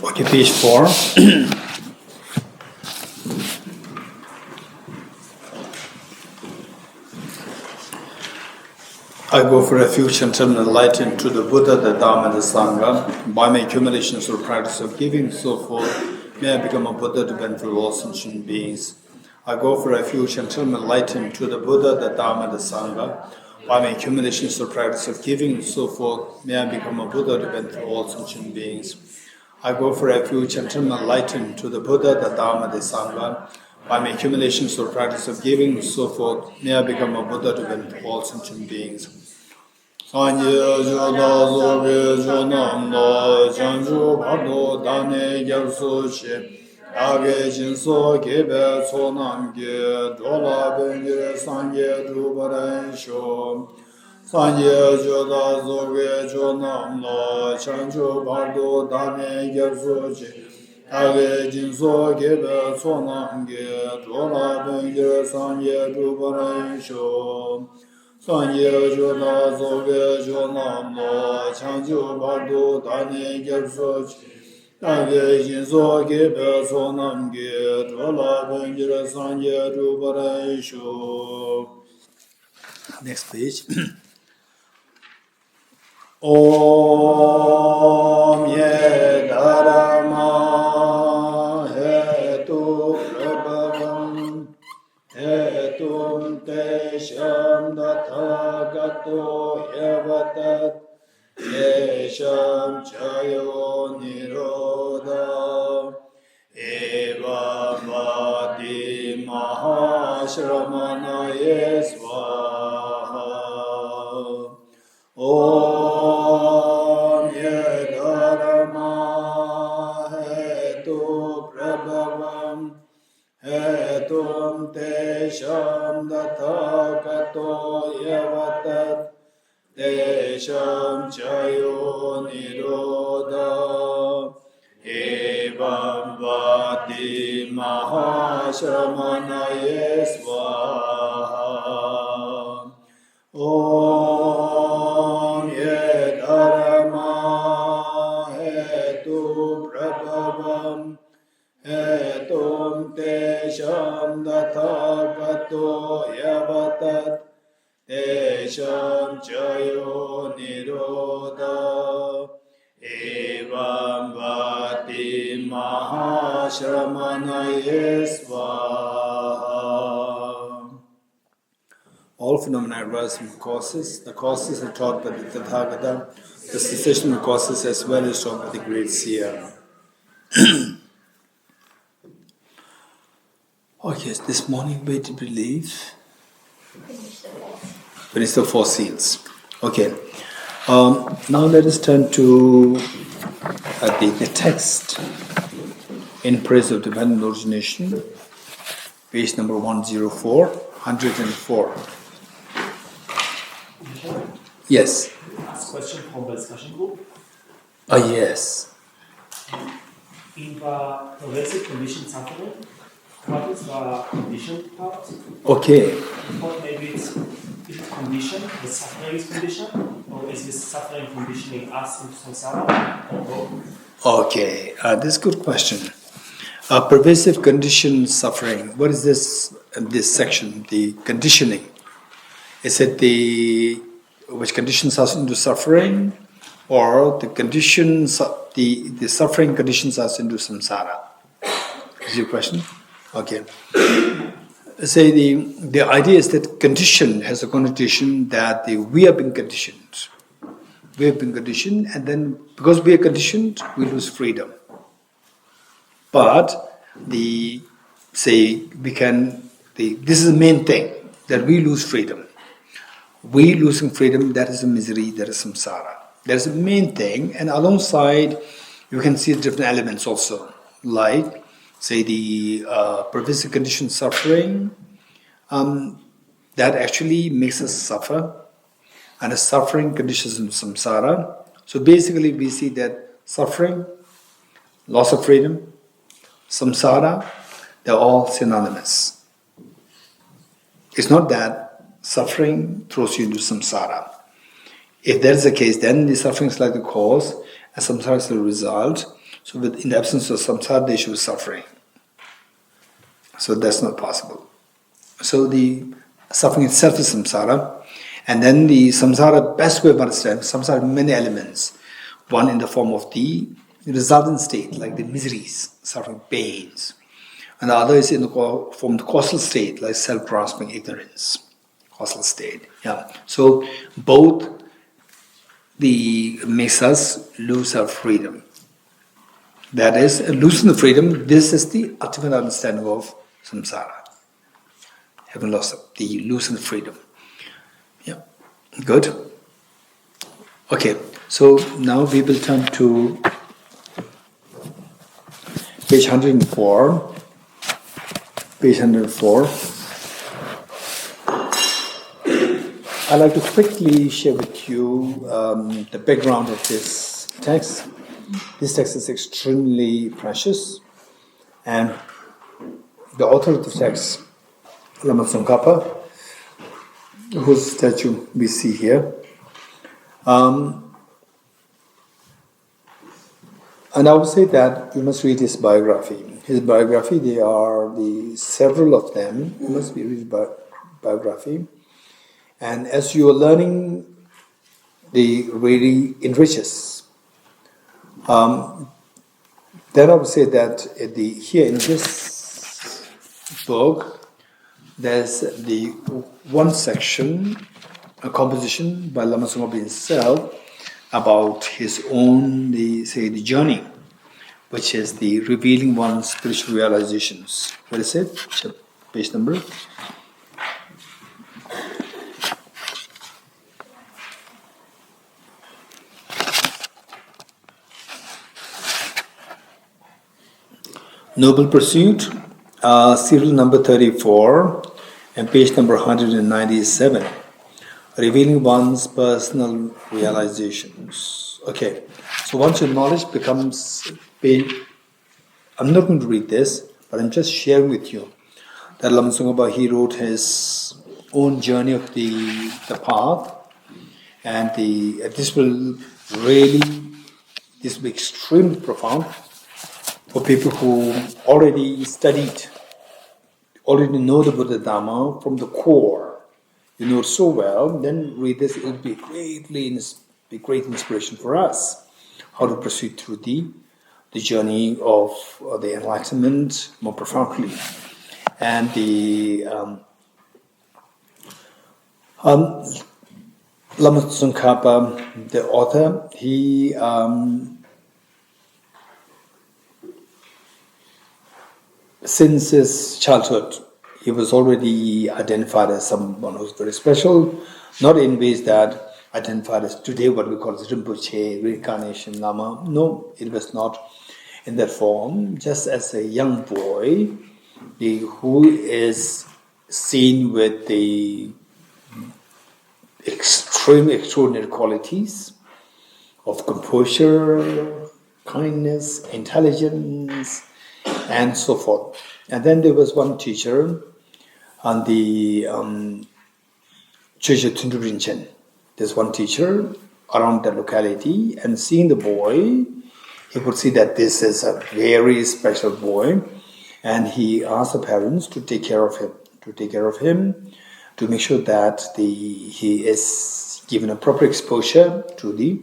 Okay, page 4. I go for refuge and turn the light into the Buddha, the Dharma, and the Sangha. By my accumulations or practice of giving, so forth, may I become a Buddha to benefit all sentient beings. I go for refuge and turn the light into the Buddha, the Dharma, and the Sangha. By my accumulations or practice of giving, so forth, may I become a Buddha to benefit all sentient beings. I go for refuge and turn my light into the Buddha, the Dharma, the Sangha. By my accumulations or practice of giving, so forth, may I become a Buddha to benefit all sentient beings. Sanje joda zobe jonamno janju bhardo dane gyalso che age jinso gebe sonamge dola bengire sanje drubaran sho Sanje joda zobe jonamno janju bhardo dane gyalso che age jinso gebe sonamge dola bengire sanje drubaran sho Sanje joda zoge jonamno chanju bardo dane gyalso age jinso gebe sonamge drola bengire sanje rubare sho. Next page. Om ye dharma hetu prabhavam Hetum tesham dathagato yavatat tesham chayo nirodha evam vati mahashramanaye svaha Om ye dharma hetu prabhavam Hetum tesham dathagato yavatat tesham chayo nirodha evam vati mahashramanaye svaha Om ye dharma hetu prabhavam Hetum tesham dathagato yavatat tesham chayo nirodha evam vati mahashramanaye svaha. All phenomena arise from causes. The causes are taught by the Tathagata. The cessation of causes as well is taught by the great seer. Okay, this morning where did we leave? Finish the four seals. Okay. Now let us turn to the text in Praise of Dependent Origination, page number 104, 104. Yes. Last question from the discussion group. Yes. In the progressive conditioned suffering, what is the conditioned part? Okay. Or maybe is it conditioned, the suffering is conditioned, or is this suffering conditioning us into samsara, or both? Okay, this is a good question. Pervasive conditioned suffering. What is this section? The conditioning. Is it which conditions us into suffering, or the conditions the suffering conditions us into samsara? Is your question? Okay. Say the idea is that condition has a connotation that we have been conditioned. We have been conditioned, and then because we are conditioned, we lose freedom. But this is the main thing, that we lose freedom. We losing freedom, that is a misery, that is samsara. That is the main thing, and alongside you can see different elements also, like say the pervasive conditioned suffering, that actually makes us suffer, and the suffering conditions in samsara. So basically we see that suffering, loss of freedom, samsara, they're all synonymous. It's not that suffering throws you into samsara. If that's the case, then the suffering is like the cause and samsara is the result. So in the absence of samsara, there should be suffering. So that's not possible. So the suffering itself is samsara. And then the samsara, best way of understanding, samsara has many elements. One in the form of the resultant state, like the miseries, suffering, pains. And the other is in the form of the causal state, like self-grasping ignorance. Causal state. Yeah. So both makes us lose our freedom. That is, losing the freedom, this is the ultimate understanding of samsara. Having lost the losing the freedom. Yeah. Good. Okay. So now we will turn to page 104. Page 104. I'd like to quickly share with you the background of this text. This text is extremely precious, and the author of the text, Lama Tsongkhapa, whose statue we see here, and I would say that you must read his biography. His biography, there are several of them. You must read his biography. And as you are learning, they really enriches. Then I would say that here in this book, there's the one section, a composition by Lama Tsongkhapa himself about his own, the journey, which is the revealing one's spiritual realizations. What is it? Page number. Noble Pursuit, serial number 34 and page number 197. Revealing one's personal realizations. Okay, so once your knowledge becomes big, I'm not going to read this, but I'm just sharing with you that Lama Tsongkhapa, he wrote his own journey of the path, and this will be extremely profound for people who already studied, already know the Buddha Dhamma from the core. You know it so well, then read this, it will be great inspiration for us, how to proceed through the journey of the enlightenment more profoundly. And the Lama Tsongkhapa, the author, he since his childhood, he was already identified as someone who's very special, not in ways that identified as today what we call as Rinpoche, reincarnation, Lama. No, it was not in that form. Just as a young boy, who is seen with the extraordinary qualities of composure, kindness, intelligence, and so forth. And then there was one teacher on the Chöje Tundu Rinchen. There's one teacher around the locality, and seeing the boy, he could see that this is a very special boy, and he asked the parents to take care of him, to make sure that he is given a proper exposure to the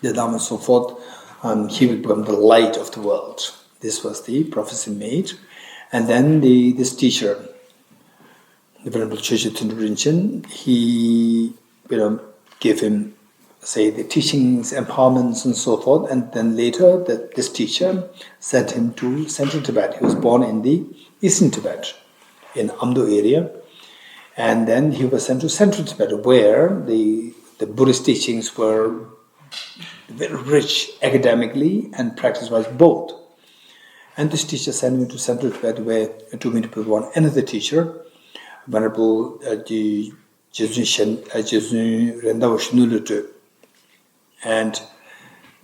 Dhamma and so forth, and he will become the light of the world. This was the prophecy made. And then this teacher, the Venerable Chöje Tundu Rinchen, he gave him, say, the teachings, empowerments, and so forth. And then later, this teacher sent him to Central Tibet. He was born in the Eastern Tibet, in Amdo area. And then he was sent to Central Tibet, where the Buddhist teachings were very rich academically and practice-wise both. And this teacher sent me to Central Tibet, where to meet with another teacher, Venerable Jesu Rendao. And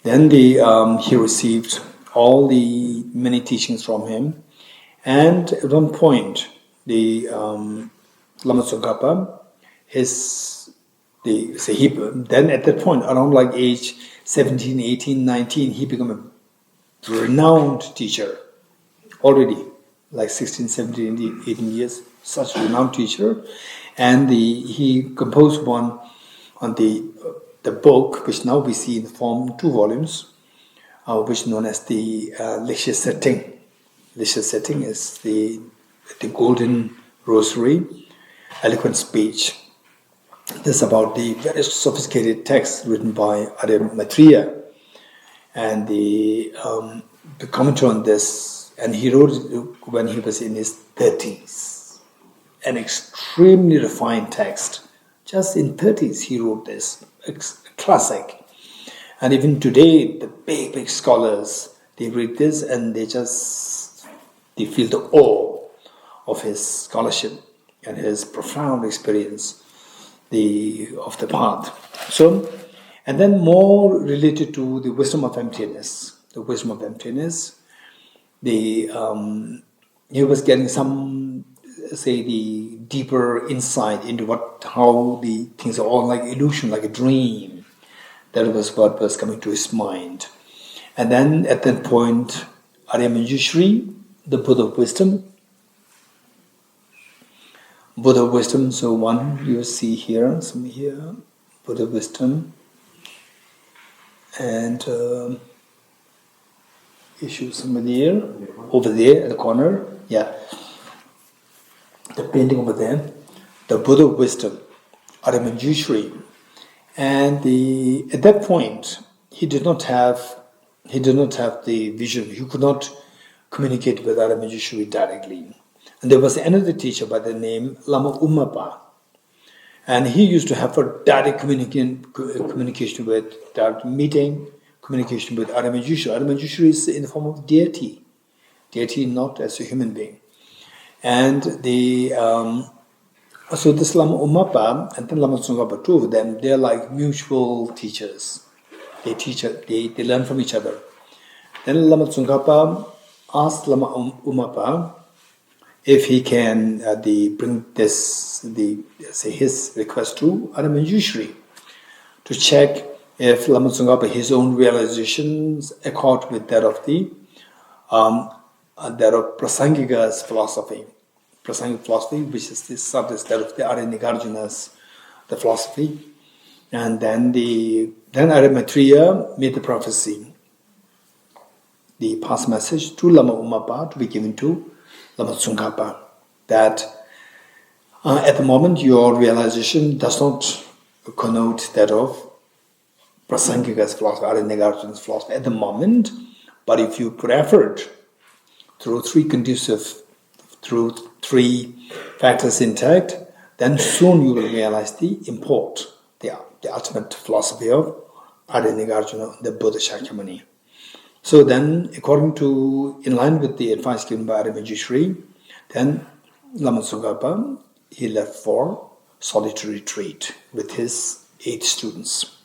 then he received all the many teachings from him. And at one point, the Lama Tsongkhapa, then at that point, around like age 17, 18, 19, he became a renowned teacher, already like 16, 17, 18 years, such a renowned teacher. And he composed one on the book, which now we see in the form 2 volumes, which is known as the lecture setting. Lecture setting is the golden rosary, eloquent speech. This is about the very sophisticated text written by Arya Maitreya, and the commentary on this, and he wrote it when he was in his 30s. An extremely refined text. Just in 30s he wrote this, a classic. And even today, the big scholars, they read this and they feel the awe of his scholarship and his profound experience of the path. So, and then more related to the wisdom of emptiness. The wisdom of emptiness. He was getting some, say, the deeper insight into how the things are all like illusion, like a dream. That was what was coming to his mind. And then at that point, Arya Manjushri, the Buddha of wisdom. Buddha of wisdom, so one you see here, some here, Buddha of wisdom. And issue somebody here, over there at the corner, yeah. The painting over there, the Buddha of wisdom, Arya Manjushri. And at that point, he did not have the vision. He could not communicate with Arya Manjushri directly. And there was another teacher by the name Lama Ummapa. And he used to have a direct communication with, direct meeting, communication with Arya Manjushri. Arya Manjushri is in the form of deity. Deity not as a human being. And so this Lama Ummapa and then Lama Tsongkhapa, two of them, they're like mutual teachers. They learn from each other. Then Lama Tsongkhapa asked Lama Ummapa if he can bring his request to Arya Manjushri to check if Lama Tsongkhapa, his own realizations accord with that of Prasangika's philosophy. Prasangic philosophy, which is this subject that of the Arya Nagarjuna's the philosophy. And then Arya Maitreya made the prophecy, the past message to Lama Ummapa to be given to Lama Tsongkhapa, that at the moment your realization does not connote that of Prasangika's philosophy, Arya Nagarjuna's philosophy at the moment, but if you put effort through three factors intact, then soon you will realize the import, the ultimate philosophy of Arya Nagarjuna, the Buddha Shakyamuni. So then, in line with the advice given by Arya Manjushri, then Lama Tsongkhapa, he left for solitary retreat with his 8 students.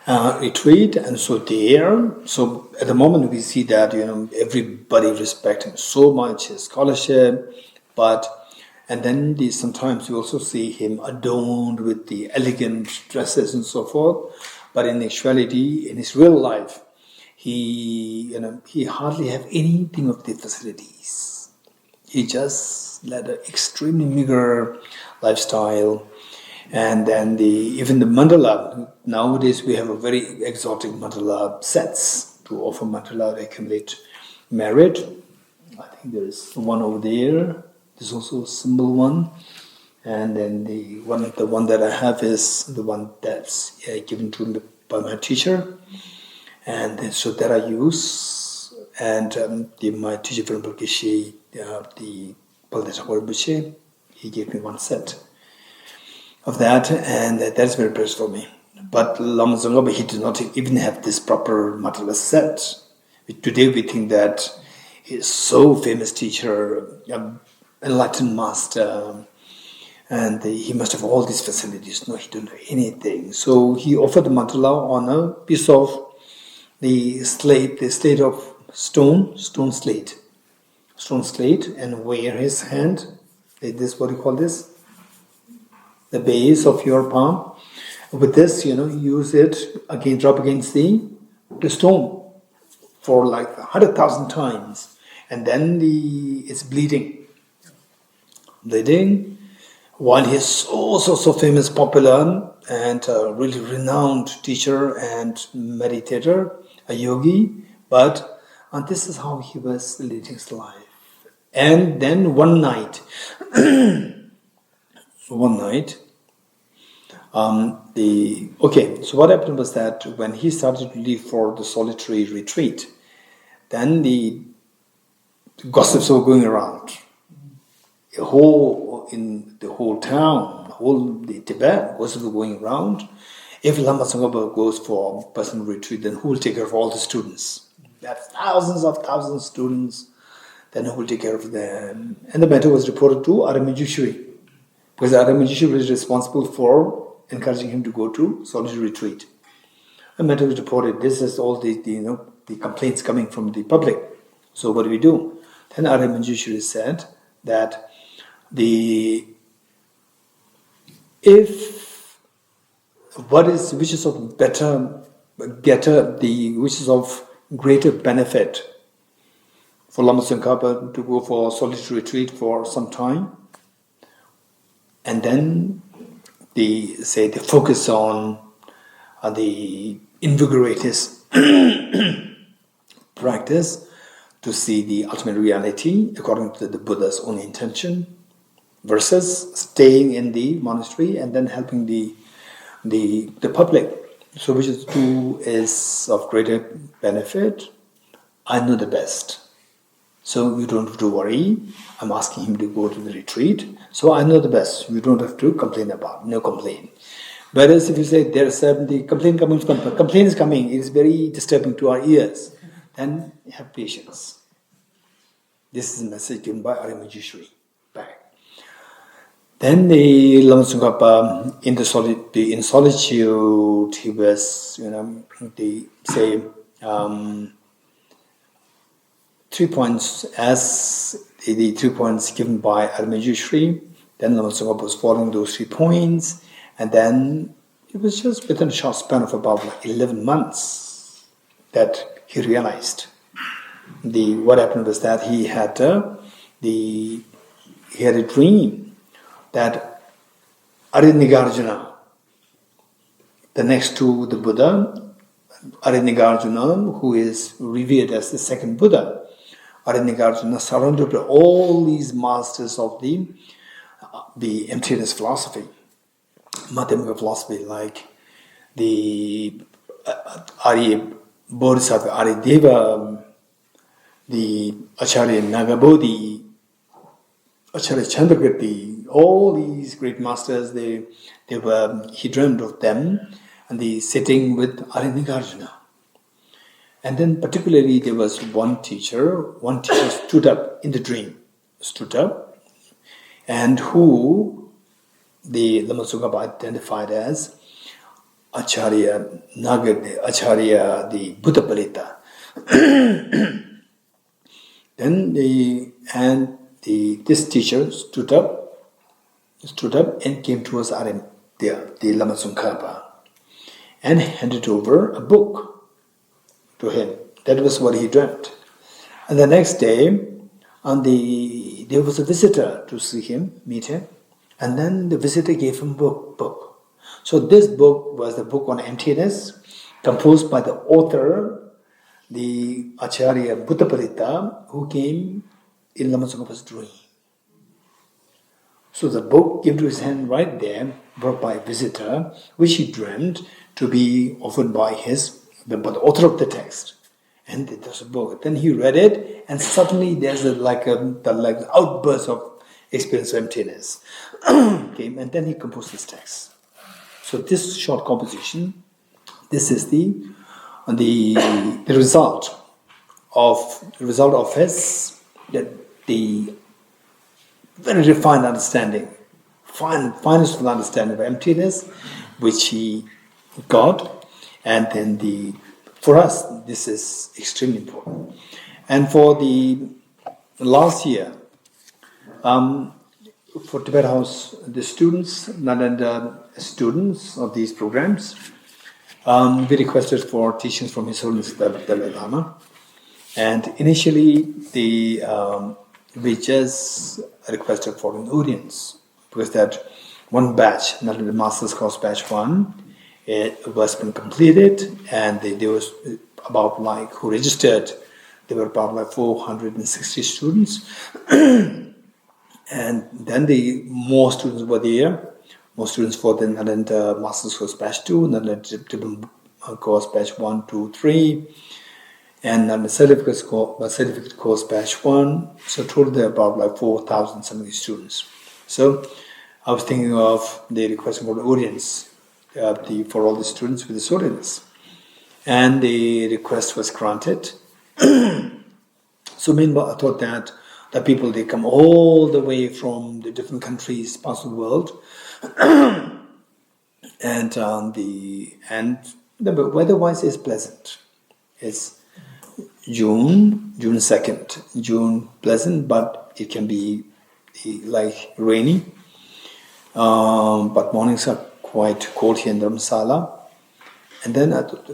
Retreat, and so at the moment we see that everybody respects him so much, his scholarship, and then sometimes we also see him adorned with the elegant dresses and so forth, but in actuality, in his real life, he hardly have anything of the facilities. He just led an extremely meager lifestyle. And then even the mandala, nowadays we have a very exotic mandala sets to offer mandala to accumulate merit. I think there is one over there. There's also a symbol one. And then the one that I have is the one that's given to me by my teacher. And so that I use. And my teacher from Bulgaria, the Baldesh, he gave me one set of that, and that's very precious for me. But Lama Tsongkhapa, he did not even have this proper mandala set. Today we think that he's so famous teacher, enlightened master, and he must have all these facilities. No, he didn't have anything. So he offered the mandala on a piece of the slate of stone slate, and where his hand, this, what do you call this? The base of your palm. With this, use it again, drop against the stone. for like 100,000 times, and then it's bleeding, while he's so famous, popular, and a really renowned teacher and meditator, a yogi, but this is how he was leading his life. And then one night, so what happened was that when he started to leave for the solitary retreat, then the gossips were going around. In the whole town, the Tibet, gossips were going around. If Lama Tsongkhapa goes for personal retreat, then who will take care of all the students? That's thousands of students. Then who will take care of them? And the matter was reported to Aramajishri, because Aramajishri was responsible for encouraging him to go to solitary retreat. The matter was reported. This is all the complaints coming from the public. So what do we do? Then Aramajishri said that which is of greater benefit for Lama Tsongkhapa to go for solitary retreat for some time, and then they focus on invigorate his practice to see the ultimate reality according to the Buddha's own intention, versus staying in the monastery and then helping the public. So which is of greater benefit? I know the best. So you don't have to worry. I'm asking him to go to the retreat. So I know the best. You don't have to complain about. No complaint. Whereas if you say there's the complaint is coming, it is very disturbing to our ears, then have patience. This is a message given by Aramajishri back. Then the Lama Tsongkhapa in solitude, he was, 3 points as the 3 points given by Aramajishri. Then Lama Tsongkhapa was following those 3 points, and then it was just within a short span of about 11 months that he realized. What happened was that he had a dream that Arinigarjuna, the next to the Buddha, Arinigarjuna, who is revered as the second Buddha, Arinigarjuna surrounded by all these masters of the emptiness philosophy, Madhyamika philosophy, like the Arya Bodhisattva, Arya Deva, the Acharya Nagabodhi, Acharya Chandrakirti, all these great masters, he dreamed of them, and they sitting with Arinigarjuna. And then particularly there was one teacher stood up in the dream, and who the Lama Tsongkhapa identified as Acharya Acharya the Buddha Palita. Then this teacher stood up and came towards the Lama Tsongkhapa and handed over a book to him. That was what he dreamt. And the next day, there was a visitor to see him, meet him, and then the visitor gave him a book. So this book was the book on emptiness, composed by the author, the Acharya Buddhapalita, who came in Lama Tsongkhapa's dream. So the book came to his hand right there, brought by a visitor, which he dreamt to be offered by the author of the text. And there's a book. Then he read it, and suddenly there's the outburst of experience of emptiness came, and then he composed this text. So this short composition, this is the result of his the very refined understanding, finest of understanding of emptiness, which he got, and then for us this is extremely important. And for the last year, for Tibet House, the students, Nalanda students of these programs, we requested for teachings from His Holiness Dalai Lama. And initially, we just requested for an audience because that one batch, not the master's course batch 1, it was been completed, and there was about like who registered. There were about like 460 students, and then the more students were there. More students for the Nalanda master's course batch 2, Nalanda diploma course batch 1, 2, 3. And the certificate course batch 1, so total there are about like 4,000 something students. So I was thinking of the request for the audience for all the students with this audience, and the request was granted. So meanwhile, I thought that the people, they come all the way from the different countries, parts of the world, and the weather-wise is pleasant. It's June 2nd, June pleasant, but it can be like rainy. But mornings are quite cold here in Dharamsala. And then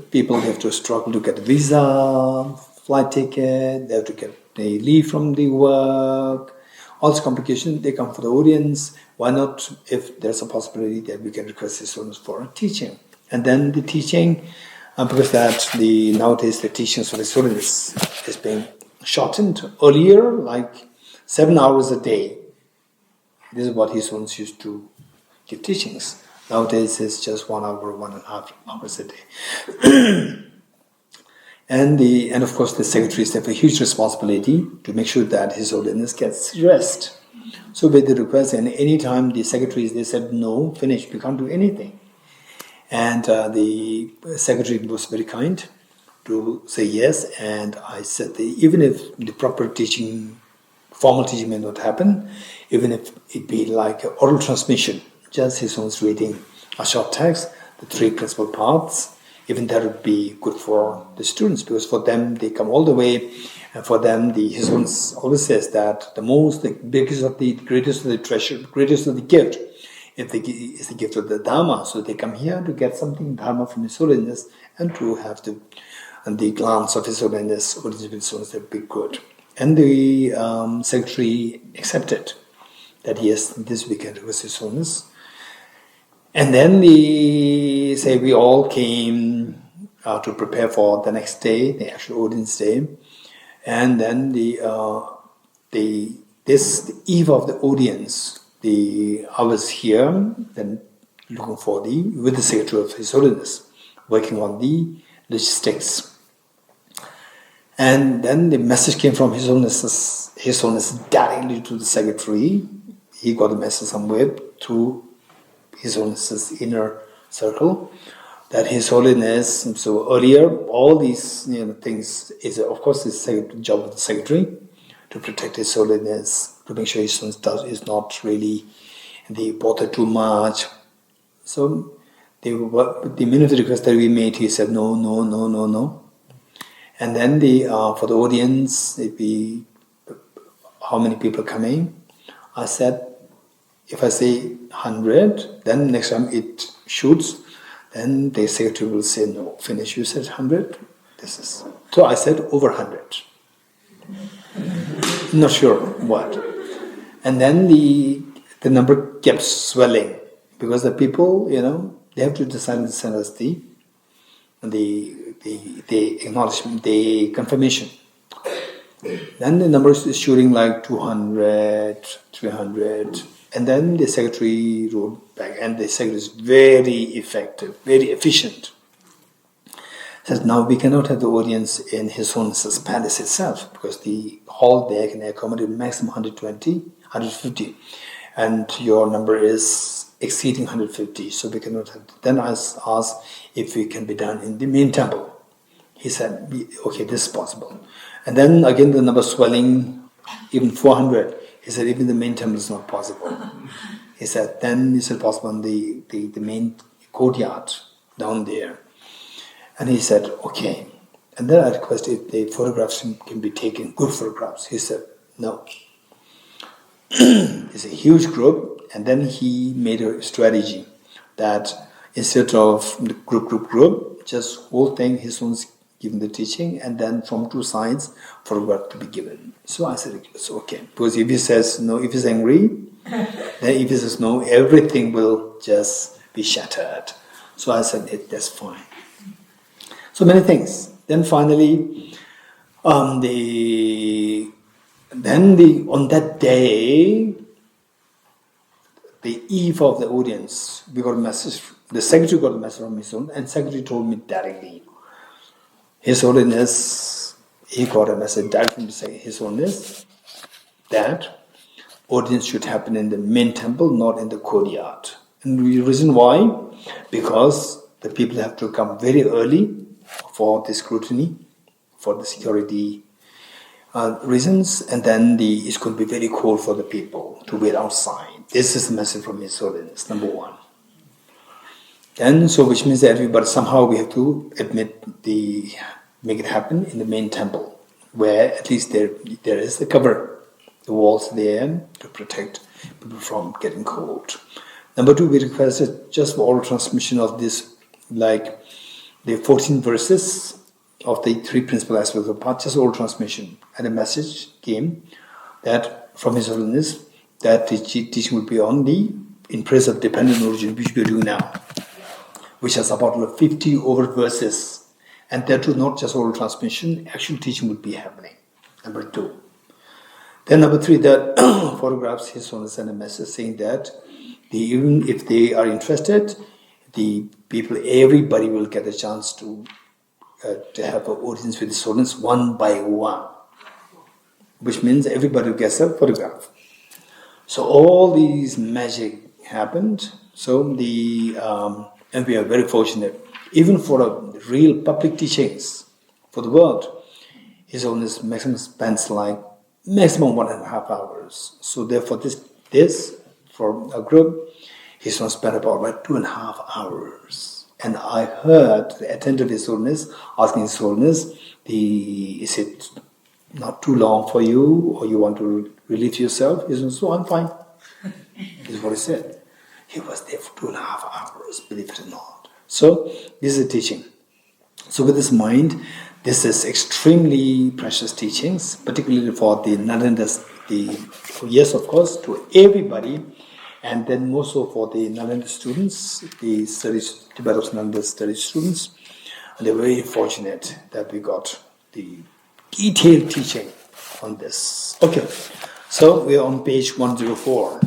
people have to struggle to get a visa, flight ticket, they have to get the leave from the work. All these complications, they come for the audience. Why not, if there's a possibility that we can request the students for teaching? And then the teaching, because that nowadays the teachings for the students is being shortened. Earlier, like 7 hours a day. This is what his students used to give teachings. Nowadays it's just 1 hour, 1.5 hours a day. And of course the secretaries have a huge responsibility to make sure that His Holiness gets rest. So with the request, and any time the secretaries, they said no, finish, we can't do anything. And the secretary was very kind to say yes, and I said even if the proper teaching, formal teaching may not happen, even if it be like oral transmission, just His Holiness reading a short text, the 3 principal parts, even that would be good for the students, because for them, they come all the way, and for them, His Holiness always says that the greatest of the treasure, greatest of the gift, is the gift of the Dharma. So they come here to get something Dharma from His Holiness, and to have the glance of His Holiness, His Holiness, that would be good. And the secretary accepted that yes, this weekend was His Holiness. And then we all came to prepare for the next day, the actual audience day. And then the eve of the audience, I was here, then looking for with the Secretary of His Holiness, working on the logistics. And then the message came from His Holiness directly to the Secretary. He got the message somewhere through His Holiness's inner circle, that His Holiness, so earlier, all these things is, of course, the job of the Secretary to protect His Holiness, to make sure His Holiness is not really bother too much. So the minute of the request that we made, he said no. And then for the audience, how many people coming? I said, if I say 100, then next time it shoots, then the secretary will say no, finish. You said 100, so I said over 100. Not sure what. And then the number kept swelling, because the people, they have to decide and send us the acknowledgement, the confirmation. Then the numbers is shooting like 200, 300, and then the secretary wrote back, and the secretary is very effective, very efficient. Says now we cannot have the audience in His Holiness's palace itself, because the hall there can accommodate maximum 120, 150, and your number is exceeding 150, so we cannot have. Then I asked if it can be done in the main temple. He said, okay, this is possible. And then again the number swelling, even 400. He said, even the main temple is not possible. He said, then is it possible in the main courtyard down there? And he said, okay. And then I requested if the photographs can be taken, good photographs. He said, no. It's a huge group. And then he made a strategy that instead of the group, just whole thing, His own giving the teaching, and then from two sides, photograph to be given. So I said, it's okay. Because if he says no, if he's angry, then if he says no, everything will just be shattered. So I said, that's fine. So many things. Then finally, on that day, the eve of the audience, we got a message. The secretary got a message from His Holiness, and secretary told me directly. His Holiness, he got a message directly from His Holiness that audience should happen in the main temple, not in the courtyard. And the reason why? Because the people have to come very early for the scrutiny, for the security reasons, and then it's going to be very cold for the people to wait outside. This is the message from His Holiness, number one. And so, which means that everybody, somehow we have to make it happen in the main temple, where at least there is the cover, the walls there to protect people from getting cold. Number two, we requested just for oral transmission of this, like the 14 verses of the three principal aspects of path, just oral transmission. And a message came that from His Holiness that the teaching would be on in praise of dependent origin, which we are doing now, which has about 50 over verses. And that too, not just oral transmission, actual teaching would be happening. Number two. Then number three, that photographs, His Holiness sent a message saying that even if they are interested, the people, everybody will get a chance to have an audience with His Holiness one by one, which means everybody gets a photograph. So all these magic happened. So and we are very fortunate, even for real public teachings for the world, His Holiness maximum spends like maximum 1.5 hours. So therefore, this for a group, His Holiness spent about 2.5 hours. And I heard the attendant of His Holiness asking His Holiness, is it not too long for you, or you want to relieve yourself? He said, so I'm fine. This is what he said. He was there for 2.5 hours, believe it or not. So this is a teaching. So with this mind, this is extremely precious teachings, particularly for the Nalandas, yes, of course, to everybody, and then more so for the Nalanda students, the Tibet of Nalanda study students. And they're very fortunate that we got the detailed teaching on this. Okay, so we are on page 104.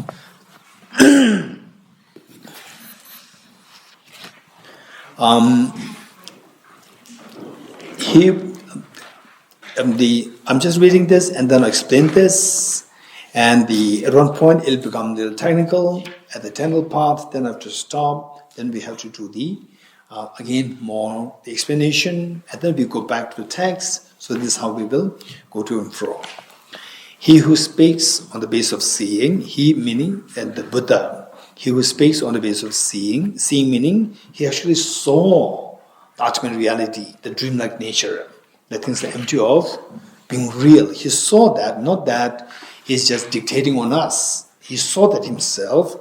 I'm just reading this and then I'll explain this. And at one point it'll become a little technical at the technical part, then I have to stop, then we have to do again more the explanation, and then we go back to the text. So this is how we will go to and fro. He who speaks on the basis of seeing, he meaning the Buddha, he who speaks on the basis of seeing meaning he actually saw the ultimate reality, the dreamlike nature, the things that are empty of being real. He saw that, not that he's just dictating on us. He saw that himself.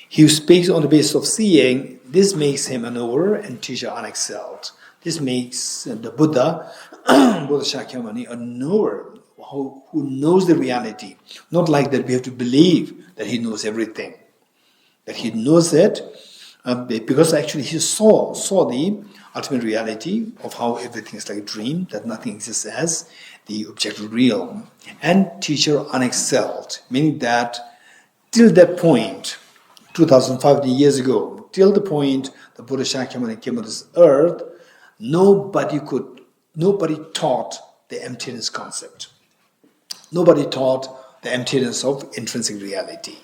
He who speaks on the basis of seeing, this makes him a knower and teacher unexcelled. This makes the Buddha, Buddha Shakyamuni, a knower who knows the reality. Not like that we have to believe that he knows everything. That he knows it because actually he saw the ultimate reality of how everything is like a dream, that nothing exists as the objective real. And teacher unexcelled, meaning that till that point, 2,500 years ago, till the point the Buddha Shakyamuni came on this earth, nobody taught the emptiness concept. Nobody taught the emptiness of intrinsic reality.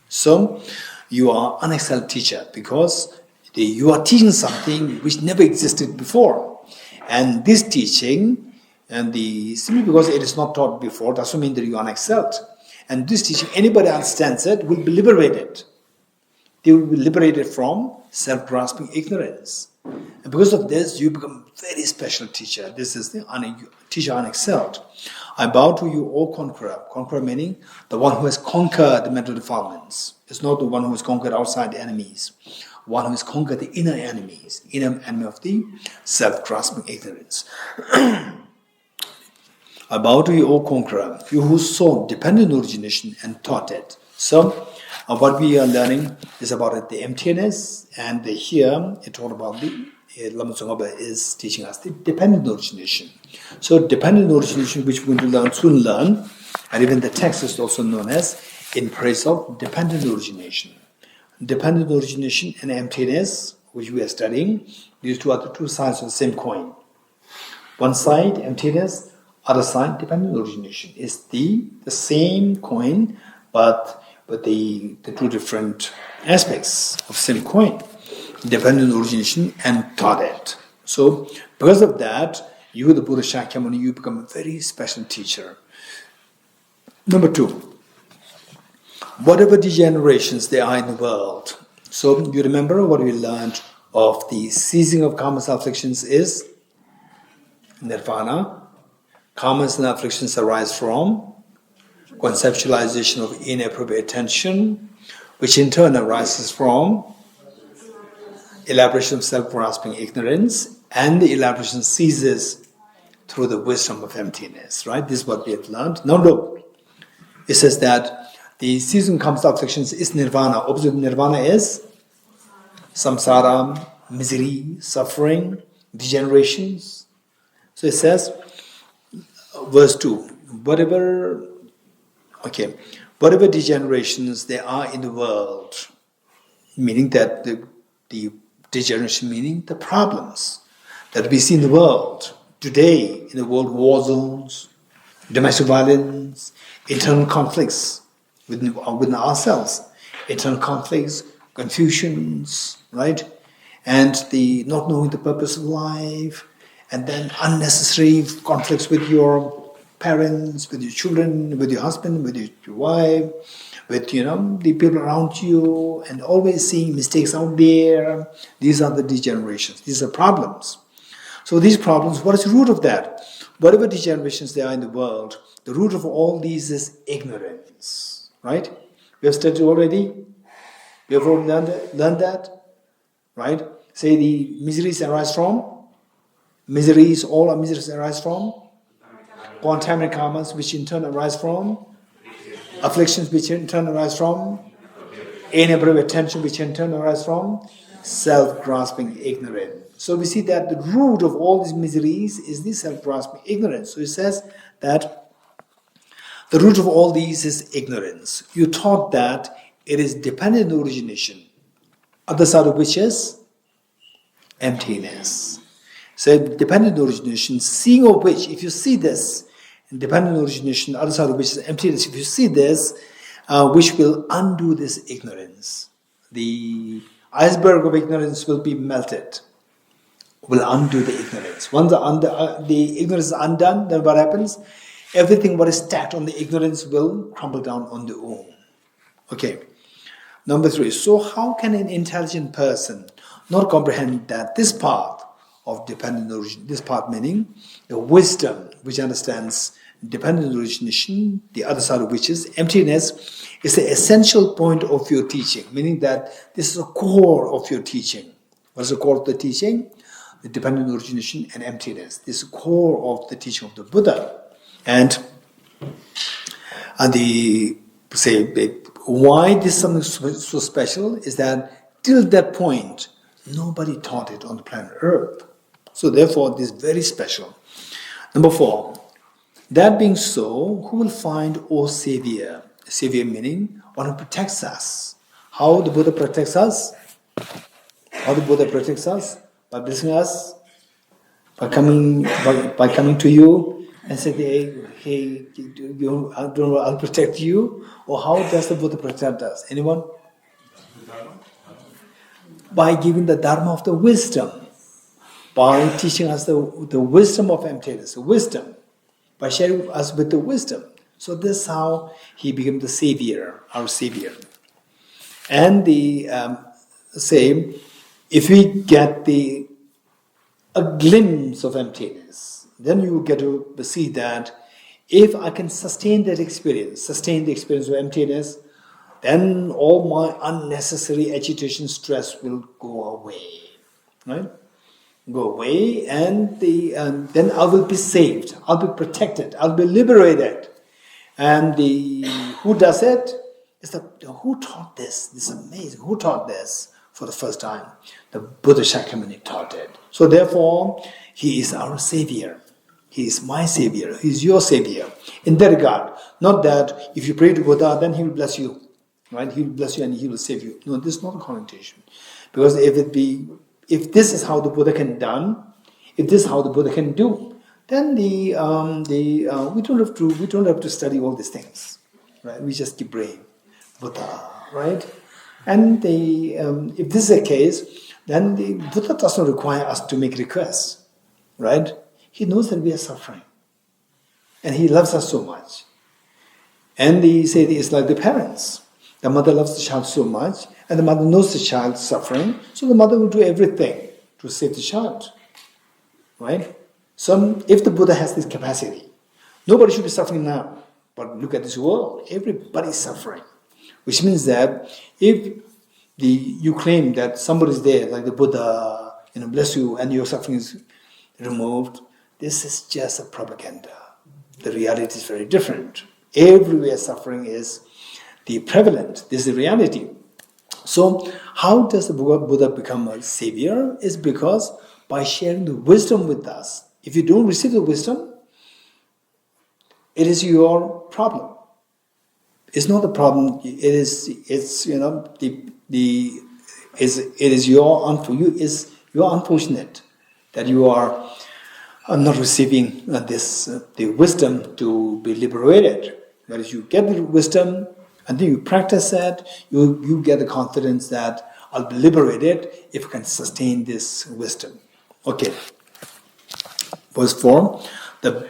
So, you are an unexcelled teacher because you are teaching something which never existed before. And this teaching, simply because it is not taught before, doesn't mean that you are unexcelled. And this teaching, anybody understands it, will be liberated. They will be liberated from self-grasping ignorance. And because of this, you become a very special teacher. This is the teacher unexcelled. I bow to you, O conqueror. Conqueror meaning the one who has conquered the mental defilements. It's not the one who has conquered outside enemies. one who has conquered the inner enemies, inner enemy of the self-grasping ignorance. I bow to you, O conqueror, you who saw dependent origination and taught it. So, what we are learning is about the emptiness, and here it talked about the Lama Tsongkhapa is teaching us the dependent origination. So, dependent origination, which we're going to soon learn, and even the text is also known as in praise of dependent origination. Dependent origination and emptiness, which we are studying, these two are the two sides of the same coin. One side, emptiness, other side, dependent origination. Is the same coin, but the two different aspects of the same coin. Dependent origination and taught it. So, because of that, you, the Buddha Shakyamuni, you become a very special teacher. Number 2, whatever degenerations there are in the world. So, you remember what we learned of the ceasing of karmas and afflictions is nirvana. Karmas and afflictions arise from conceptualization of inappropriate attention, which in turn arises from elaboration of self-grasping ignorance, and the elaboration ceases through the wisdom of emptiness, right? This is what we have learned. Now look, it says that the ceasing comes to afflictions is nirvana. Opposite nirvana is samsara, misery, suffering, degenerations. So it says, verse 2, whatever degenerations there are in the world, meaning that the degeneration, meaning the problems that we see in the world today, in the world, war zones, domestic violence, internal conflicts within ourselves, internal conflicts, confusions, right? And the not knowing the purpose of life, and then unnecessary conflicts with your parents, with your children, with your husband, with your wife, with the people around you, and always seeing mistakes out there. These are the degenerations. These are problems. So these problems, what is the root of that? Whatever degenerations there are in the world, the root of all these is ignorance. Right? We have studied already. We have already learned that. Right? Say the miseries arise from. All our miseries arise from contaminated karmas, which in turn arise from afflictions, which in turn arise from inappropriate attention, which in turn arise from self-grasping ignorance. So we see that the root of all these miseries is the self-grasping ignorance. So it says that the root of all these is ignorance. You taught that it is dependent origination, other side of which is emptiness. So dependent origination, seeing of which, if you see this, dependent origination, other side of which is emptiness, if you see this, which will undo this ignorance. The iceberg of ignorance will be melted, will undo the ignorance. Once the ignorance is undone, then what happens? Everything what is stacked on the ignorance will crumble down on their own. Okay. Number 3, so how can an intelligent person not comprehend that this path of dependent origin, this part meaning the wisdom which understands dependent origination, the other side of which is emptiness, is the essential point of your teaching, meaning that this is the core of your teaching. What is the core of the teaching? The dependent origination and emptiness. This is the core of the teaching of the Buddha. And why this is something so special is that till that point, nobody taught it on the planet Earth. So therefore, this is very special. Number 4, that being so, who will find, O Savior? Savior meaning one who protects us. How the Buddha protects us? How the Buddha protects us? By blessing us, by coming to you and saying, hey, I'll protect you. Or how does the Buddha protect us? Anyone? By giving the Dharma of the wisdom. By teaching us the wisdom of emptiness, the wisdom, by sharing us with the wisdom. So this is how he became the Savior, our Savior. And if we get a glimpse of emptiness, then you get to see that if I can sustain the experience of emptiness, then all my unnecessary agitation, stress will go away, right? Go away, and then I will be saved. I'll be protected. I'll be liberated. And who does it? Who taught this? This is amazing. Who taught this for the first time? The Buddha Shakyamuni taught it. So therefore, he is our savior. He is my savior. He is your savior. In that regard, not that if you pray to Buddha, then he will bless you, right? He will bless you and he will save you. No, this is not a connotation. Because if this is how the Buddha can done, if this is how the Buddha can do, then we don't have to study all these things, right? We just keep praying, Buddha, right? And if this is the case, then the Buddha does not require us to make requests, right? He knows that we are suffering, and he loves us so much. And they say it's like the parents. The mother loves the child so much, and the mother knows the child's suffering, so the mother will do everything to save the child, right? So if the Buddha has this capacity, nobody should be suffering now. But look at this world, everybody is suffering. Which means that if you claim that somebody is there, like the Buddha, bless you, and your suffering is removed, this is just a propaganda. The reality is very different. Everywhere suffering is the prevalent. This is the reality. So how does the Buddha become a savior? Is because by sharing the wisdom with us. If you don't receive the wisdom, it is your problem. It's not the problem. It is your unfortunate that you are not receiving the wisdom to be liberated. Whereas you get the wisdom and then you practice that, you get the confidence that I'll be liberated if I can sustain this wisdom. Okay. Verse 4,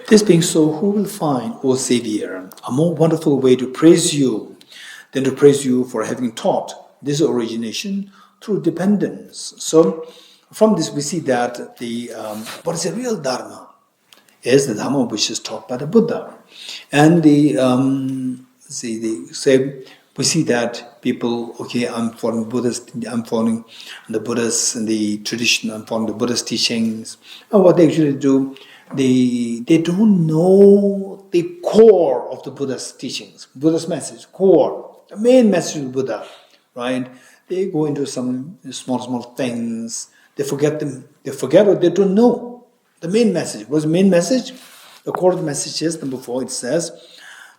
this being so, who will find, O Savior, a more wonderful way to praise you than to praise you for having taught this origination through dependence? So, from this we see that what is the real Dharma is the Dharma which is taught by the Buddha. And we see that people, okay, I'm following Buddhist, I'm following the Buddhists and the tradition, I'm following the Buddhist teachings. And what they actually do, they don't know the core of the Buddha's teachings, Buddha's message, core, the main message of the Buddha, right? They go into some small things, they forget or they don't know the main message. What's the main message? The core of the message is, number 4, it says,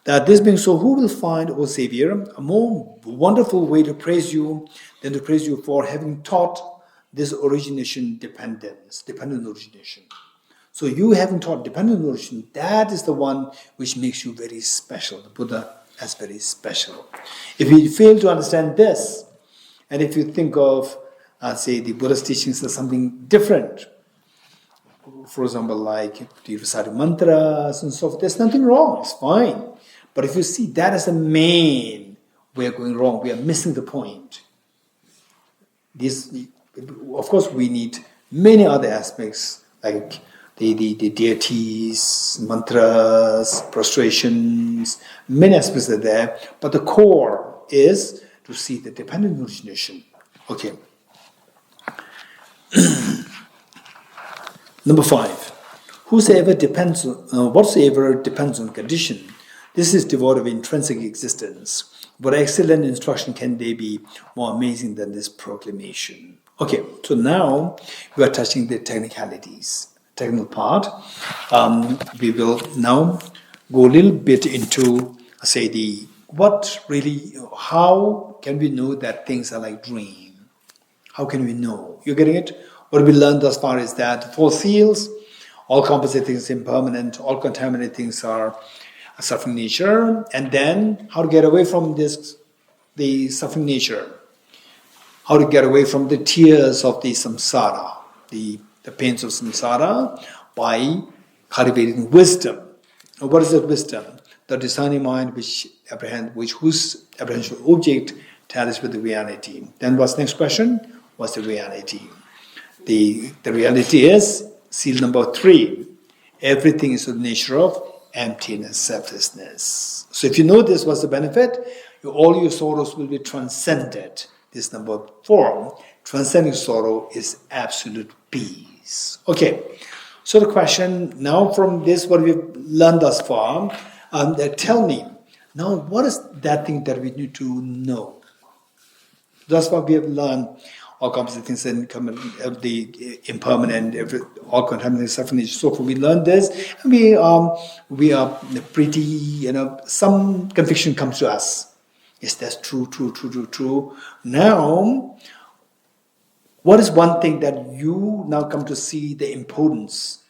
that this being so, who will find, O Savior, a more wonderful way to praise you than to praise you for having taught this origination dependent origination. So you having taught dependent origination, that is the one which makes you very special. The Buddha is very special. If you fail to understand this, and if you think of, say, the Buddha's teachings as something different, for example, like the reciting mantras and so forth, there's nothing wrong, it's fine. But if you see that as the main, we are going wrong, we are missing the point. Of course, we need many other aspects, like the deities, mantras, prostrations, many aspects are there, but the core is to see the dependent origination. Okay. Number 5. Whatsoever depends on condition, this is devoid of intrinsic existence. What excellent instruction can they be more amazing than this proclamation? Okay, so now we are touching the technicalities, technical part. We will now go a little bit into, say, how can we know that things are like dream? How can we know? You're getting it? What we learned thus far is that 4 seals, all composite things are impermanent, all contaminated things are a suffering nature, and then how to get away from the suffering nature, how to get away from the tears of the samsara, the pains of samsara, by cultivating wisdom. Now, what is that wisdom? The discerning mind whose apprehension object tallies with the reality. Then what's the next question? What's the reality? The reality is, seal number 3, everything is of the nature of emptiness, selflessness. So if you know this, what's the benefit? all your sorrows will be transcended. This number 4. Transcending sorrow is absolute peace. Okay. So the question now from this, what we've learned thus far, tell me, now what is that thing that we need to know? Thus far we have learned all composite things and the impermanent, all contaminant suffering, so forth. We learned this, and we are pretty, some conviction comes to us. Yes, that's true. Now, what is one thing that you now come to see the importance,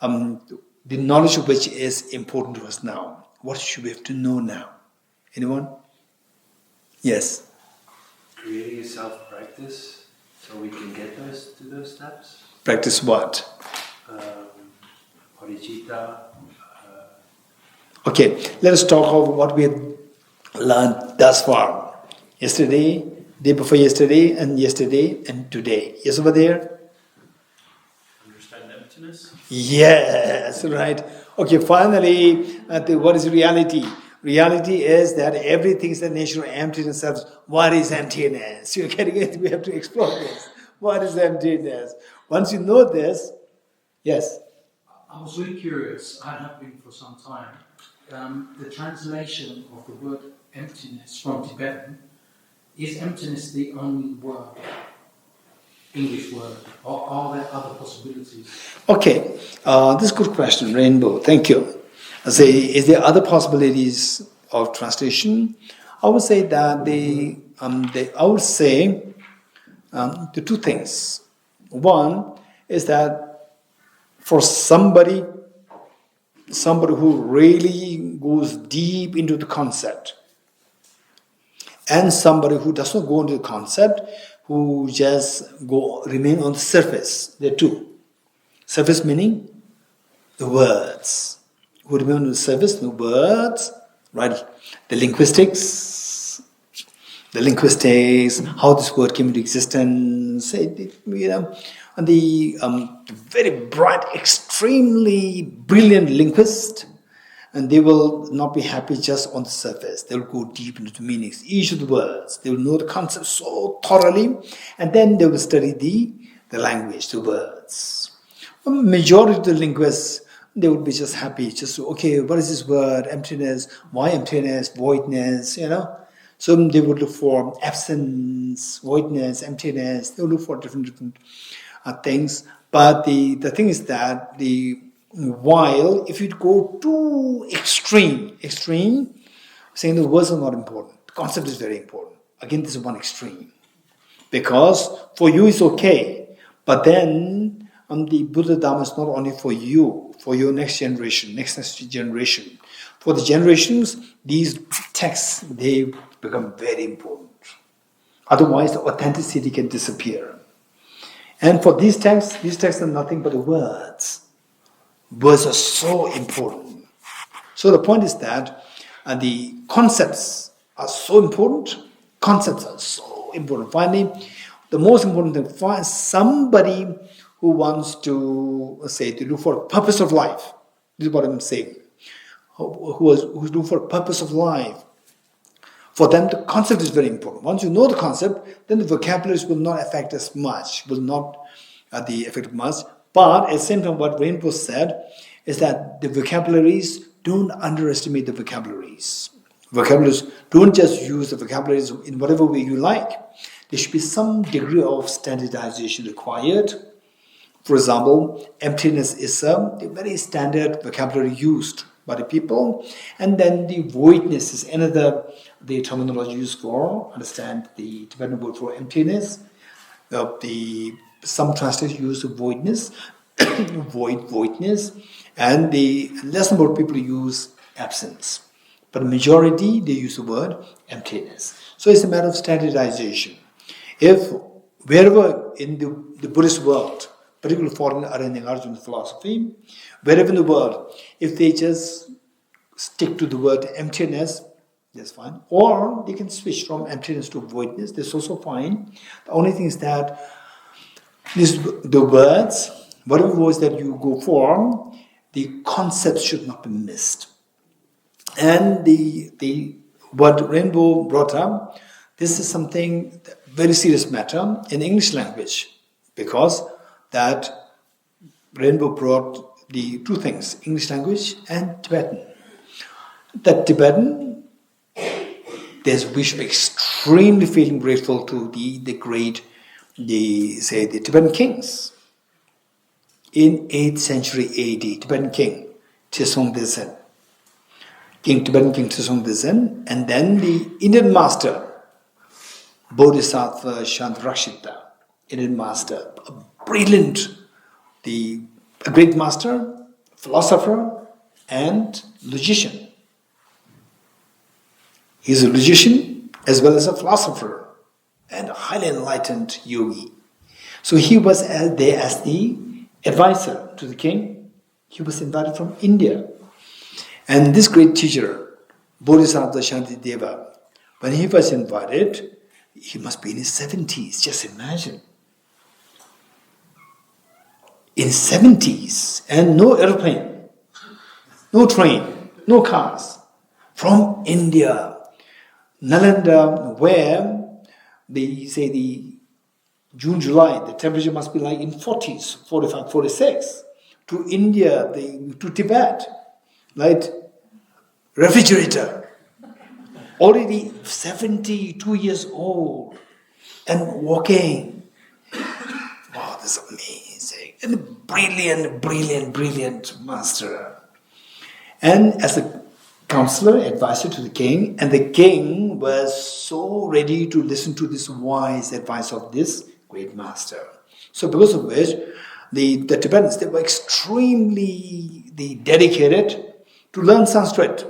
the knowledge of which is important to us now? What should we have to know now? Anyone? Yes. Creating a self-practice so we can get to those steps. Practice what? Bodhicitta. Okay, let us talk about what we have learned thus far. Yesterday, day before yesterday, and today. Yes, over there? Understand emptiness? Yes, right. Okay, finally, what is reality? Reality is that everything is the nature of emptiness. What is emptiness? You're getting it? We have to explore this. What is emptiness? Once you know this, yes. I was really curious, I have been for some time, the translation of the word emptiness from Tibetan, is emptiness the only word, English word, or are there other possibilities? Okay, this is a good question, Rainbow. Thank you. I say, is there other possibilities of translation? I would say that the two things. One is that for somebody who really goes deep into the concept, and somebody who does not go into the concept, who just remain on the surface. There are two. Surface meaning the words. Who remain on the surface, the words, right? The linguistics, how this word came into existence, and the very bright, extremely brilliant linguist, and they will not be happy just on the surface. They will go deep into the meanings, each of the words. They will know the concept so thoroughly, and then they will study the language, the words. A majority of the linguists, they would be just happy, okay, what is this word, emptiness, why emptiness, voidness, So they would look for absence, voidness, emptiness, they would look for different things. But the thing is that while if you go too extreme, saying the words are not important, the concept is very important. Again, this is one extreme. Because for you it's okay, but then the Buddha Dharma is not only for you, for your next generation. For the generations, these texts, they become very important. Otherwise, the authenticity can disappear. And for these texts are nothing but the words. Words are so important. So the point is that the concepts are so important. Finally, the most important thing, find somebody who wants to look for a purpose of life. This is what I'm saying. Who's looking for a purpose of life. For them, the concept is very important. Once you know the concept, then the vocabularies will not affect us much, But at the same time, what Rainbow said is that the vocabularies, don't underestimate the vocabularies. Vocabularies, don't just use the vocabularies in whatever way you like. There should be some degree of standardization required. For example, emptiness is a very standard vocabulary used by the people. And then the voidness is the terminology used for, understand the Tibetan word for emptiness. Some translations use voidness, voidness, and the less number of people use absence. But the majority, they use the word emptiness. So it's a matter of standardization. If wherever in the Buddhist world, particularly foreign Arjuna philosophy, wherever in the world, if they just stick to the word emptiness, that's fine. Or they can switch from emptiness to voidness, that's also fine. The only thing is that the words, whatever words that you go for, the concepts should not be missed. And what Rainbow brought up, this is something very serious matter in English language, because that Rainbow brought the two things, English language and Tibetan. That Tibetan, we should be extremely feeling grateful to the great, the Tibetan kings. In 8th century AD, Tibetan king, Trisong Dezen. Tibetan king Trisong Dezen, and then the Indian master, Bodhisattva Shantarakshita, Indian master, a brilliant, a great master, philosopher, and logician. He's a logician as well as a philosopher and a highly enlightened yogi. So he was there as the advisor to the king. He was invited from India. And this great teacher, Bodhisattva Shantideva, when he was invited, he must be in his 70s, just imagine. In 70s, and no airplane, no train, no cars, from India, Nalanda, where they say the June, July, the temperature must be like in 40s, 45, 46, to India, to Tibet, right? Refrigerator, already 72 years old, and walking. Wow, that's amazing. And a brilliant master. And as a counselor, advisor to the king, and the king was so ready to listen to this wise advice of this great master. So because of which, the Tibetans, they were extremely dedicated to learn Sanskrit,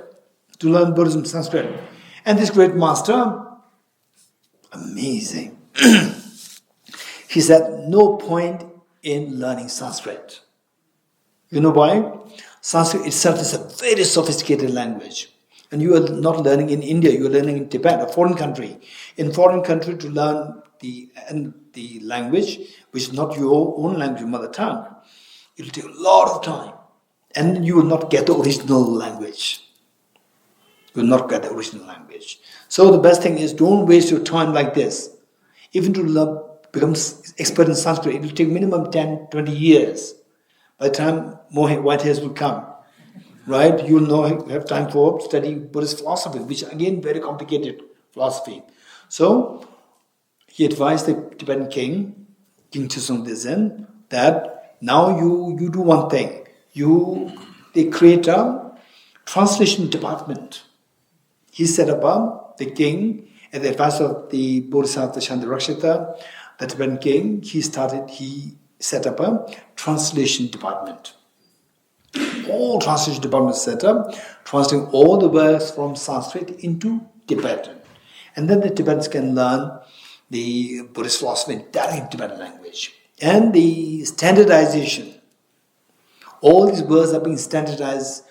to learn Buddhism Sanskrit. And this great master, amazing. He said, no point in learning Sanskrit. You know why? Sanskrit itself is a very sophisticated language. And you are not learning in India, you are learning in Tibet, a foreign country. In foreign country, to learn the language, which is not your own language, your mother tongue, it will take a lot of time. And you will not get the original language. You will not get the original language. So the best thing is, don't waste your time like this. Even to become expert in Sanskrit, it will take minimum 10, 20 years. By the time more white hairs will come, right? You will have time for studying Buddhist philosophy, which again, very complicated philosophy. So, he advised the Tibetan king, King Trisong Dezen, that now you do one thing. They create a translation department. He set up the king, at the advice of the Bodhisattva Shantarakshita, the Tibetan king, he set up a translation department. All translation departments set up, translating all the works from Sanskrit into Tibetan. And then the Tibetans can learn the Buddhist philosophy entirely in Tibetan language. And the standardization. All these words are being standardized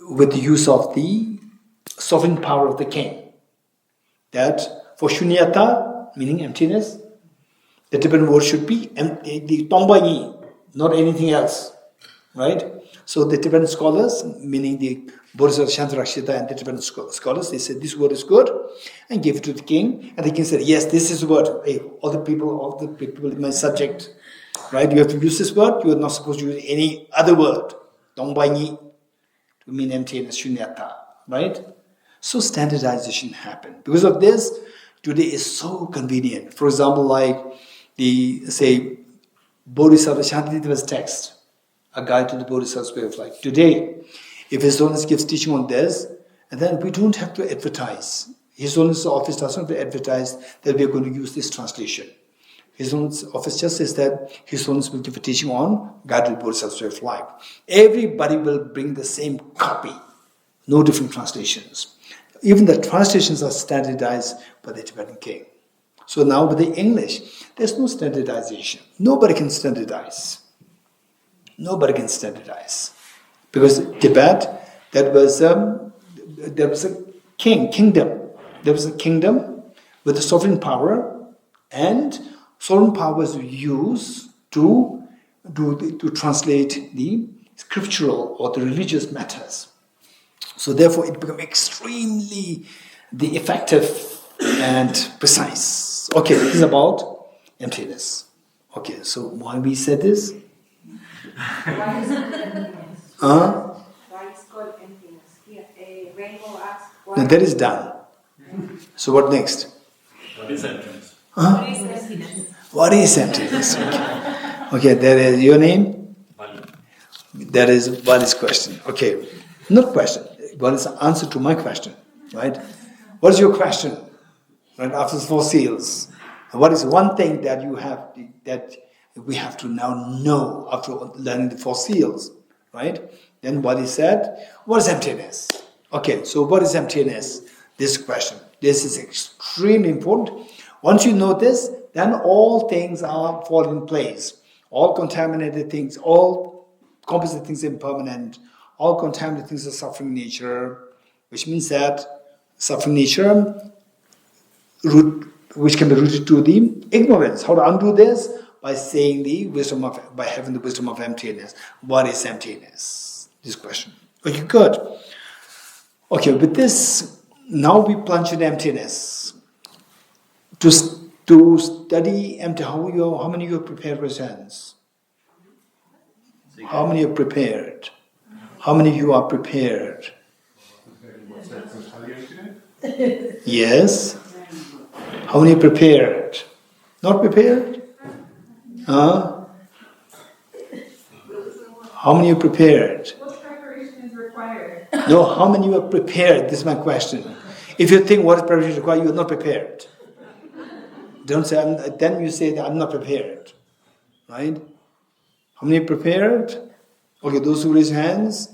with the use of the sovereign power of the king. That for shunyata, meaning emptiness, the Tibetan word should be the tombayi, not anything else. Right? So the Tibetan scholars, meaning the Bodhisattva Shantarakshita and the Tibetan scholars, they said this word is good and gave it to the king. And the king said, yes, this is the word. Hey, all the people in my subject, right? You have to use this word. You are not supposed to use any other word. Tongbayi, to mean emptiness, shunyata, right? So standardization happened. Because of this, today is so convenient. For example, like Bodhisattva Shantideva's text, a guide to the Bodhisattva's way of life. Today, if His Holiness gives teaching on this, and then we don't have to advertise. His Holiness' office doesn't have to advertise that we are going to use this translation. His Holiness' office just says that His Holiness will give a teaching on guide to the Bodhisattva's way of life. Everybody will bring the same copy, no different translations. Even the translations are standardized by the Tibetan king. So now with the English, there's no standardization. Nobody can standardize. Nobody can standardize. Because Tibet, there was a kingdom. There was a kingdom with a sovereign power, and sovereign power was used to translate the scriptural or the religious matters. So therefore it became extremely the effective and precise. Okay, this is about emptiness. Okay, so why we said this? Why is it emptiness? Huh? Why is called emptiness? Here, a rainbow asks why. No, that is done. So what next? What is emptiness? Huh? What is emptiness? What is emptiness? Okay, there is your name. That is what is question. Okay, not question. What is the answer to my question? Right? What is your question? Right after the 4 seals, what is one thing that you have that we have to now know after learning the 4 seals? Right? Then what is said? What is emptiness? Okay, so what is emptiness? This question. This is extremely important. Once you know this, then all things are fall in place. All contaminated things, all composite things are impermanent. All contaminated things are suffering nature, which means that suffering nature, which can be rooted to the ignorance. How to undo this? By saying by having the wisdom of emptiness. What is emptiness? This question. Okay, good. Okay, with this, now we plunge in emptiness. To study empty, how many of you have prepared for exams? How many are prepared? How many of you are prepared? Yes. How many are prepared? Not prepared? Huh? How many are prepared? What preparation is required? No, how many are prepared? This is my question. If you think what is preparation required, you are not prepared. Don't say, then you say that I'm not prepared. Right? How many are prepared? Okay, those who raise hands,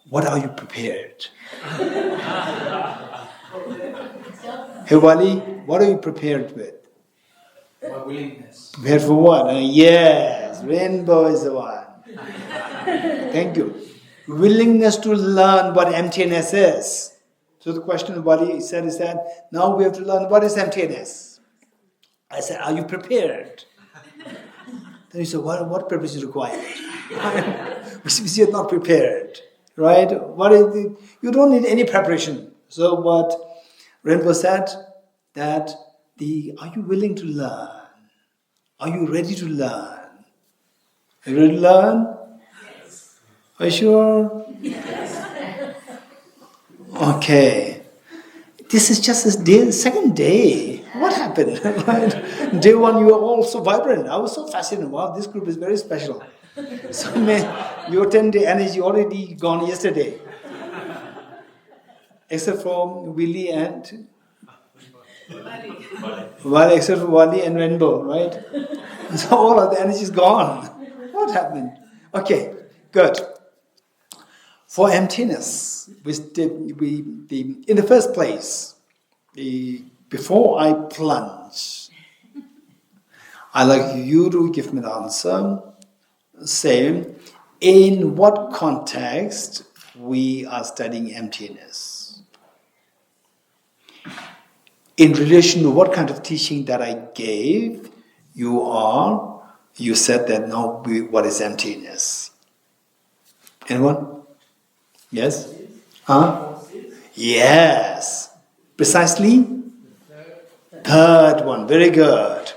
what are you prepared? Hey Wali, what are you prepared with? My willingness. Prepared for what? Yes, rainbow is the one. Thank you. Willingness to learn what emptiness is. So the question Wali said is that now we have to learn what is emptiness. I said, are you prepared? Then he said, what preparation is required? We see you're not prepared. Right? You don't need any preparation. So what Rinpoche said, that are you willing to learn? Are you ready to learn? Are you ready to learn? Yes. Are you sure? Yes. Okay. This is just the second day. What happened? Right? Day 1, you were all so vibrant. I was so fascinated. Wow, this group is very special. So your 10-day energy already gone yesterday. Except for Willie and Wali, except for Wali and Rainbow, right? So all of the energy is gone. What happened? Okay, good. For emptiness, in the first place, before I plunge, I'd like you to give me the answer. Say, in what context we are studying emptiness? In relation to what kind of teaching that I gave, you said that now what is emptiness? Anyone? Yes? Huh? Yes. Precisely? Third one. Very good.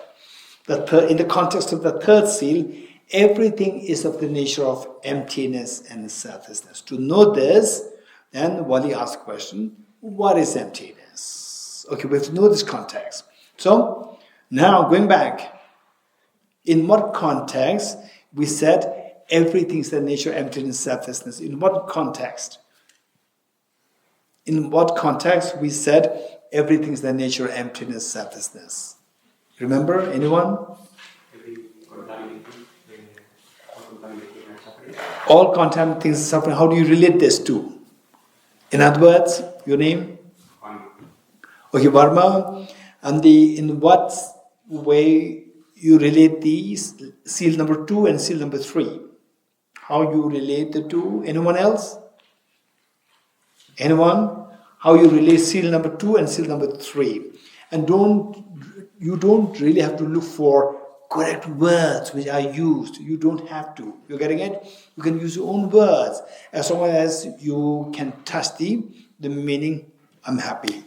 In the context of the third seal, everything is of the nature of emptiness and selflessness. To know this, then Wali asked the question, what is emptiness? Okay, we have to know this context. So, now going back, in what context we said everything is the nature of emptiness, selflessness? In what context? In what context we said everything is the nature of emptiness, selflessness? Remember, anyone? All contaminated things suffering. How do you relate this to? In other words, your name? Okay, Varma. And in what way you relate these? Seal number 2 and seal number 3. How you relate the two? Anyone else? Anyone? How you relate seal number 2 and seal number 3? And you don't really have to look for correct words which are used. You don't have to. You're getting it? You can use your own words as long as you can touch the meaning. I'm happy.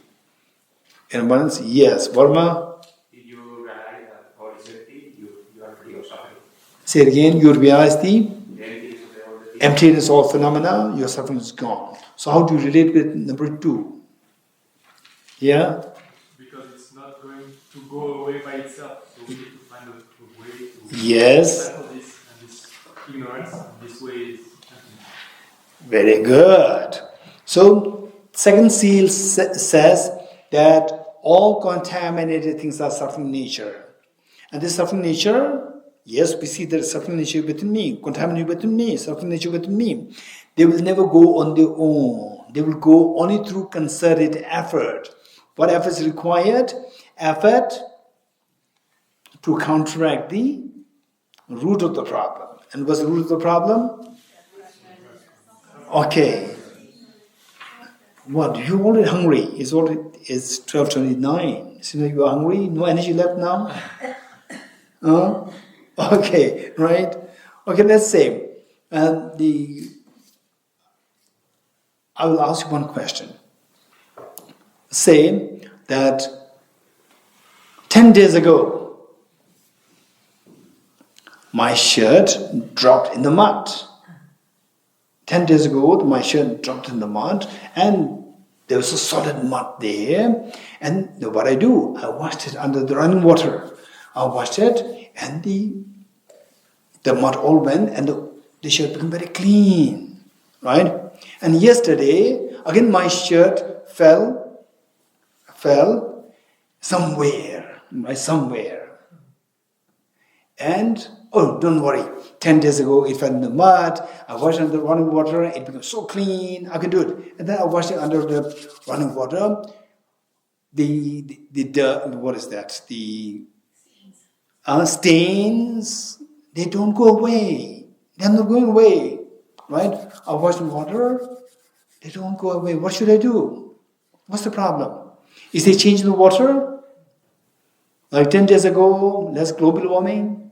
In abundance, yes. Varma? If you realize that all is empty, you are free of suffering. Say it again. You realize the The emptiness of the all the things. emptiness of phenomena, your suffering is gone. So how do you relate with number 2? Yeah? Because it's not going to go away by itself. So we need to find a way to Yes. settle this and this ignorance. And this way is Very good. So, second seal says that all contaminated things are suffering nature. And this suffering nature, yes, we see there is suffering nature within me, contaminated within me, suffering nature within me. They will never go on their own. They will go only through concerted effort. What effort is required? Effort to counteract the root of the problem. And what's the root of the problem? Okay. What? You're already hungry. It's 12:29. So you are hungry? No energy left now? Okay, right? Okay, let's say I will ask you one question. Say that 10 days ago, my shirt dropped in the mud. 10 days ago, my shirt dropped in the mud, and there was a solid mud there. And what I do, I washed it under the running water. I washed it, and the mud all went, and the shirt became very clean, right? And yesterday, again, my shirt fell somewhere, right? Somewhere. And oh, don't worry. 10 days ago, it fell in the mud. I washed it under running water. It became so clean. I can do it. And then I washed it under the running water. What is that? The stains. They don't go away. They're not going away, right? I washed in water. They don't go away. What should I do? What's the problem? Is there change in the water? Like 10 days ago, less global warming.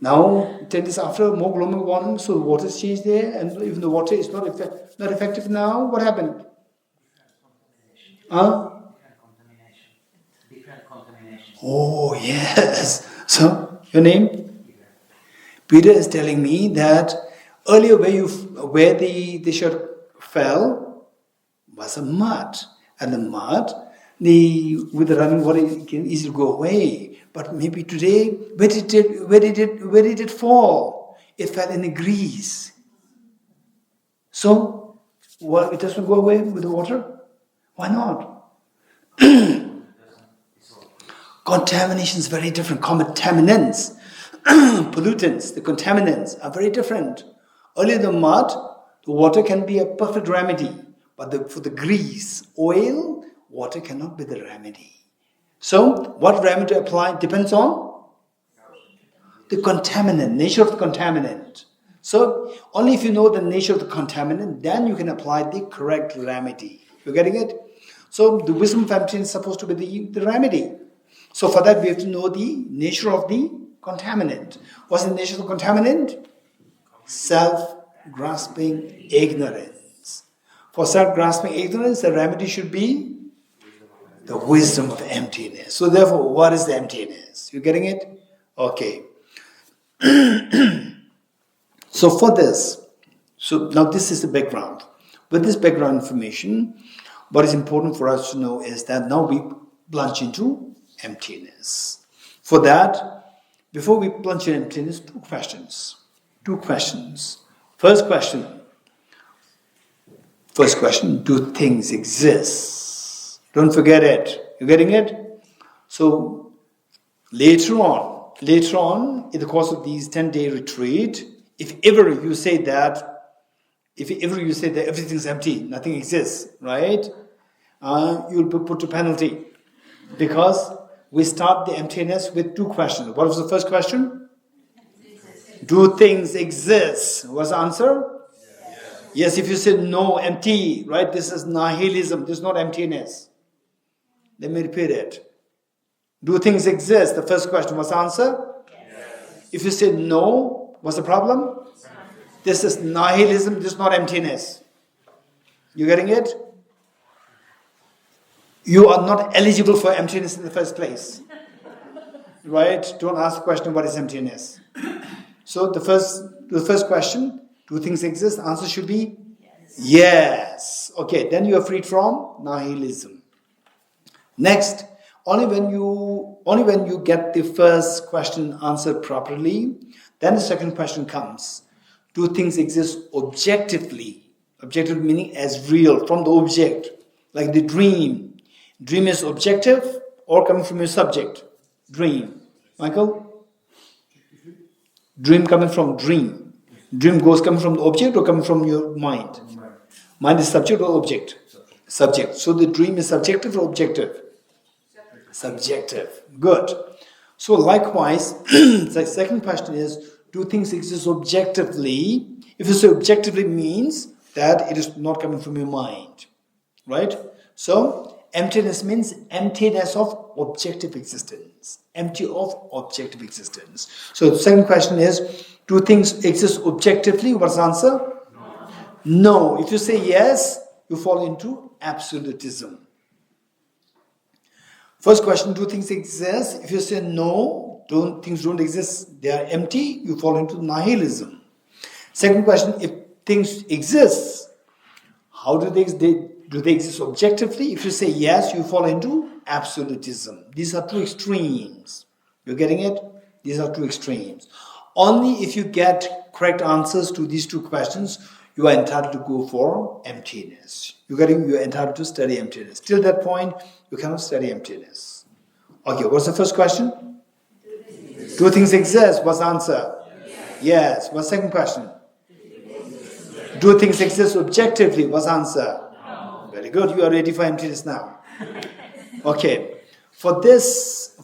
Now, 10 days after, more global warming, so the water has changed there, and even the water is not effective now. What happened? Different contamination. Oh, yes. So, your name? Peter is telling me that earlier where the shirt fell was a mud. And the mud, with the running water, it can easily go away. But maybe today, where did it fall? It fell in the grease. So, it doesn't go away with the water? Why not? Contamination is very different. Contaminants, pollutants, the contaminants are very different. Earlier the mud, the water can be a perfect remedy. But for the grease, oil, water cannot be the remedy. So, what remedy to apply depends on the contaminant, nature of the contaminant. So, only if you know the nature of the contaminant, then you can apply the correct remedy. You're getting it? So, the wisdom of emptiness is supposed to be the remedy. So, for that, we have to know the nature of the contaminant. What's the nature of the contaminant? Self-grasping ignorance. For self-grasping ignorance, the remedy should be the wisdom of emptiness. So therefore, what is the emptiness? You getting it? Okay. So for this, now this is the background. With this background information, what is important for us to know is that now we plunge into emptiness. For that, before we plunge into emptiness, two questions. First question, do things exist? Don't forget it. You getting it? So later on, in the course of these 10-day retreat, if ever you say that everything's empty, nothing exists, right? You'll be put to penalty. Because we start the emptiness with two questions. What was the first question? Do things exist? What's the answer? Yes, if you say no, empty, right? This is nihilism. This is not emptiness. Let me repeat it. Do things exist? The first question. What's the answer? Yes. If you say no, what's the problem? This is nihilism. This is not emptiness. You getting it? you are not eligible for emptiness in the first place. Right? Don't ask the question, what is emptiness? So the first question, do things exist? Answer should be yes. Okay, then you are freed from nihilism. Next, only when you get the first question answered properly, then the second question comes. Do things exist objectively? Objective meaning as real, from the object, like the dream. Dream is objective or coming from your subject? Dream. Michael? Dream coming from dream. Dream goes coming from the object or coming from your mind? Mind is subject or object? Subject. So the dream is subjective or objective? Subjective. Good. So likewise, the second question is, do things exist objectively? If you say objectively means that it is not coming from your mind. Right? So emptiness means emptiness of objective existence. Empty of objective existence. So the second question is, do things exist objectively? What's the answer? No. If you say yes, you fall into absolutism. First question, do things exist? If you say no, things don't exist, they are empty, you fall into nihilism. Second question, if things exist, how do they exist objectively? If you say yes, you fall into absolutism. These are two extremes. You're getting it? These are two extremes. Only if you get correct answers to these two questions, you are entitled to go for emptiness. You're entitled to study emptiness. Till that point, you cannot study emptiness. Okay, what's the first question? Do things exist? What's the answer? Yes. What's the second question? Do things exist objectively? What's the answer? Very good. You are ready for emptiness now. Okay. For this,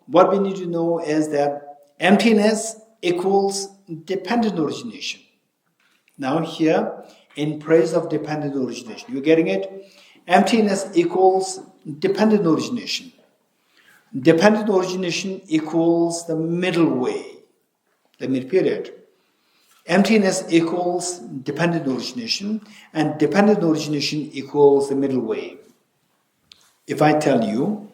what we need to know is that emptiness equals dependent origination. Now here, in praise of dependent origination, you're getting it? Emptiness equals dependent origination. Dependent origination equals the middle way. Let me repeat it. Emptiness equals dependent origination, and dependent origination equals the middle way. If I tell you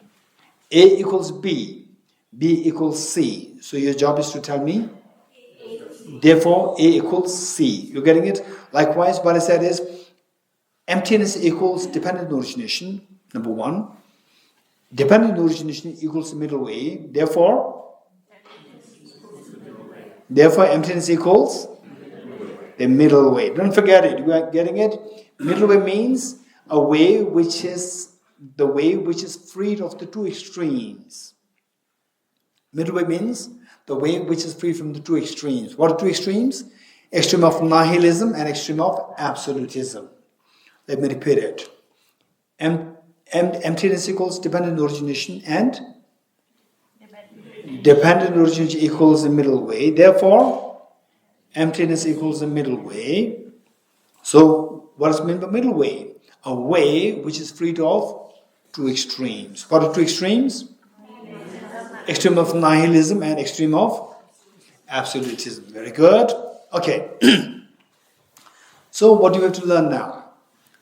A equals B, B equals C, so your job is to tell me, therefore A equals C. You're getting it? Likewise, what I said is, emptiness equals dependent origination, number one. Dependent origination equals the middle way. Therefore, emptiness equals the middle way. Don't forget it. You are getting it? Middle way means a way which is the way which is freed of the two extremes. Middle way means the way which is free from the two extremes. What are two extremes? Extreme of nihilism and extreme of absolutism. Let me repeat it. Emptiness equals dependent origination, and dependent origination equals the middle way. Therefore, emptiness equals the middle way. So, what is meant by middle way? A way which is freed of two extremes. What are two extremes? Extreme of nihilism and extreme of absolutism. Very good. Okay. So, what do you have to learn now?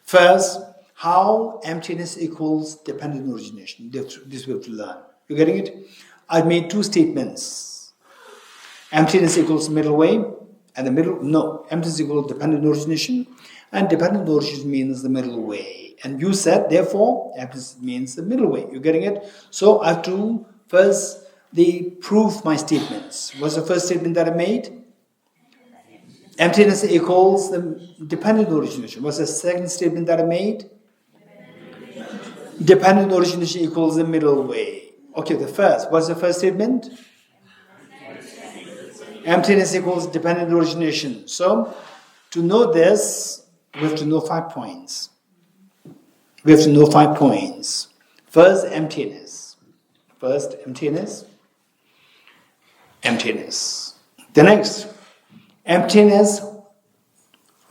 First, how emptiness equals dependent origination. This we have to learn. You getting it? I made two statements. Emptiness equals middle way, and emptiness equals dependent origination, and dependent origination means the middle way. And you said, therefore, emptiness means the middle way. You getting it? So I have to first prove my statements. What's the first statement that I made? Emptiness equals the dependent origination. What's the second statement that I made? Dependent origination equals the middle way. Okay, what's the first statement? Emptiness equals dependent origination. So, to know this, we have to know 5 points. First, emptiness. Emptiness. The next, emptiness.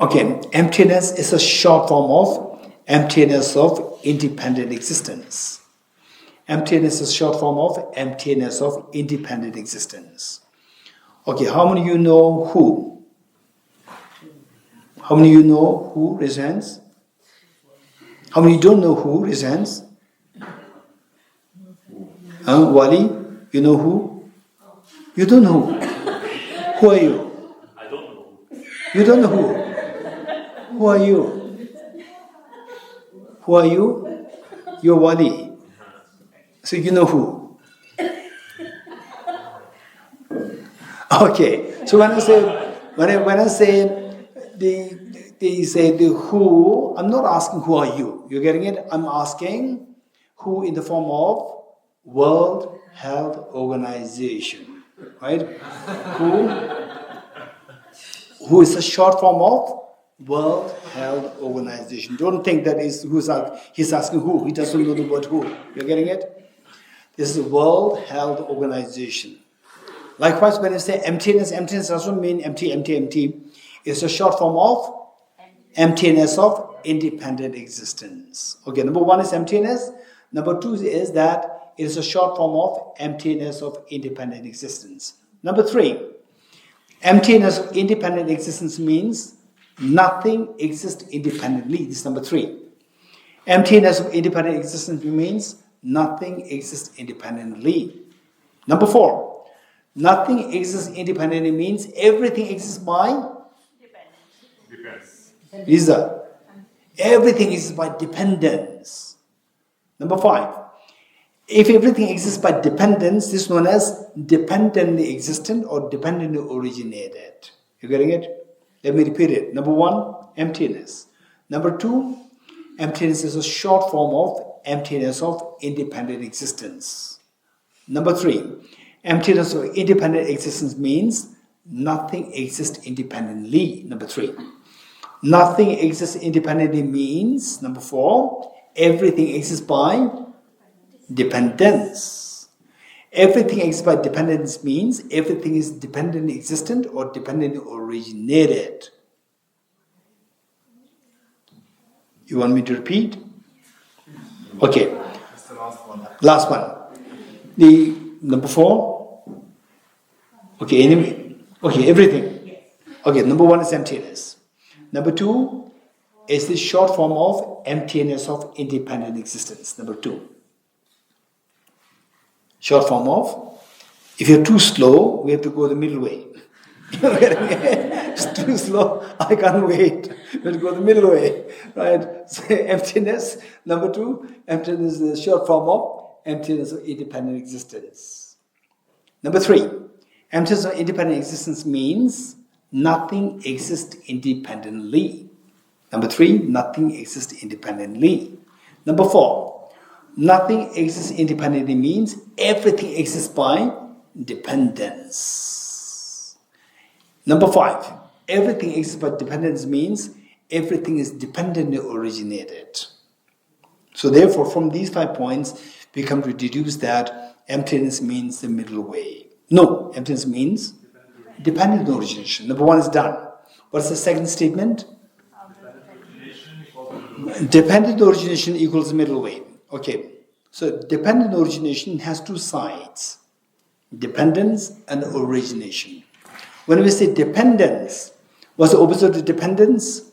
Okay, emptiness is a short form of emptiness of independent existence. Emptiness is a short form of emptiness of independent existence. Okay, how many of you know who? How many of you know who? Raise hands. How many don't know who? Raise hands. Wali, you know who? You don't know who. Who are you? I don't know. You don't know who? Who are you? Who are you? You're Wali. So you know who? Okay. So when I say they say the who, I'm not asking who are you. You're getting it? I'm asking who in the form of World Health Organization. Right? Who is a short form of World Health Organization. Don't think that he's asking who. He doesn't know the word who. You're getting it? This is the World Health Organization. Likewise, when you say emptiness doesn't mean empty. It's a short form of emptiness of independent existence. Okay, number one is emptiness. Number two is that it is a short form of emptiness of independent existence. Number three, emptiness of independent existence means nothing exists independently. This is number three. Emptiness of independent existence means nothing exists independently. Number four, nothing exists independently means everything exists by Depends. Lisa. Everything exists by dependence. Number five, if everything exists by dependence, this is known as dependently existent or dependently originated. You getting it? Let me repeat it. Number one, emptiness. Number two, emptiness is a short form of emptiness of independent existence. Number three, emptiness of independent existence means nothing exists independently. Number three. Nothing exists independently means, number four, everything exists by dependence. Everything exists by dependence means everything is dependently existent or dependently originated. You want me to repeat? Okay. That's the last one. Last one. The number four. Okay, anyway. Okay, everything. Okay, number one is emptiness. Number two is the short form of emptiness of independent existence. Number two. Short form of, if you're too slow, we have to go the middle way. It's too slow, I can't wait. We have to go the middle way. Right? So emptiness. Number two, emptiness is the short form of emptiness of independent existence. Number three, emptiness of independent existence means nothing exists independently. Number three, nothing exists independently. Number four, nothing exists independently means everything exists by dependence. Number five, everything exists by dependence means everything is dependently originated. So therefore, from these 5 points, we come to deduce that emptiness means the middle way. No, emptiness means dependent origination. Number one is done. What's the second statement? Dependent origination equals middle way. Okay. So dependent origination has two sides. Dependence and origination. When we say dependence, what's the opposite of dependence?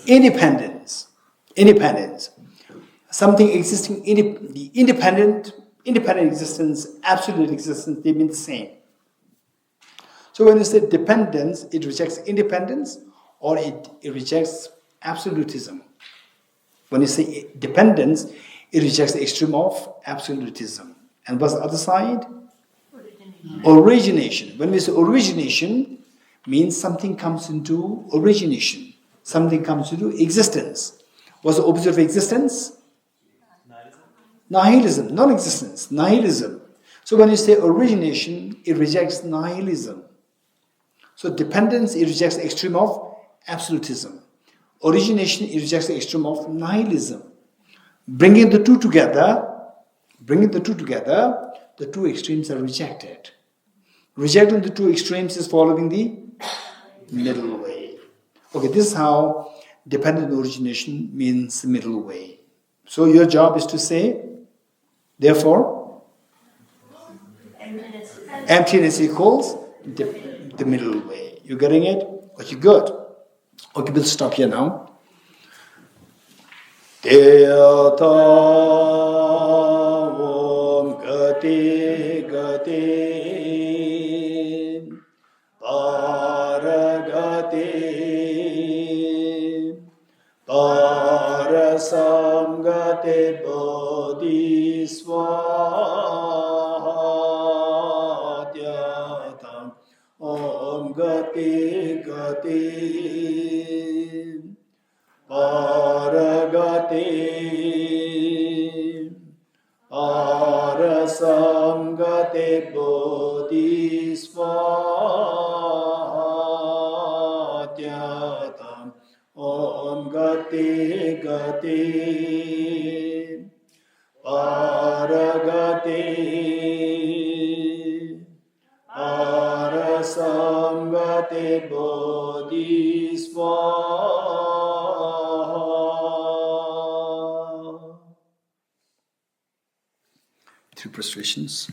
Independence. Independence. Something existing, the independent existence, absolute existence, they mean the same. So when you say dependence, it rejects independence or it rejects absolutism. When you say dependence, it rejects the extreme of absolutism. And what's the other side? Origination. When we say origination, means something comes into origination. Something comes into existence. What's the opposite of existence? Nihilism. Non-existence. Nihilism. So when you say origination, it rejects nihilism. So dependence, it rejects the extreme of absolutism. Origination, it rejects the extreme of nihilism. Bringing the two together, the two extremes are rejected. Rejecting the two extremes is following the middle way. Okay, this is how dependent origination means the middle way. So your job is to say, therefore, emptiness equals the middle way. You getting it? Okay, good. Okay, we'll stop here now. Yata Om Gati Gati Paragati Parasamgate Bodhisvatyatam Om Gati Gati Paragati Arasamgate Bodhisvatyatam Om Gati Gati Paragati Arasamgate Bodhisvatyatam. 3 prostrations.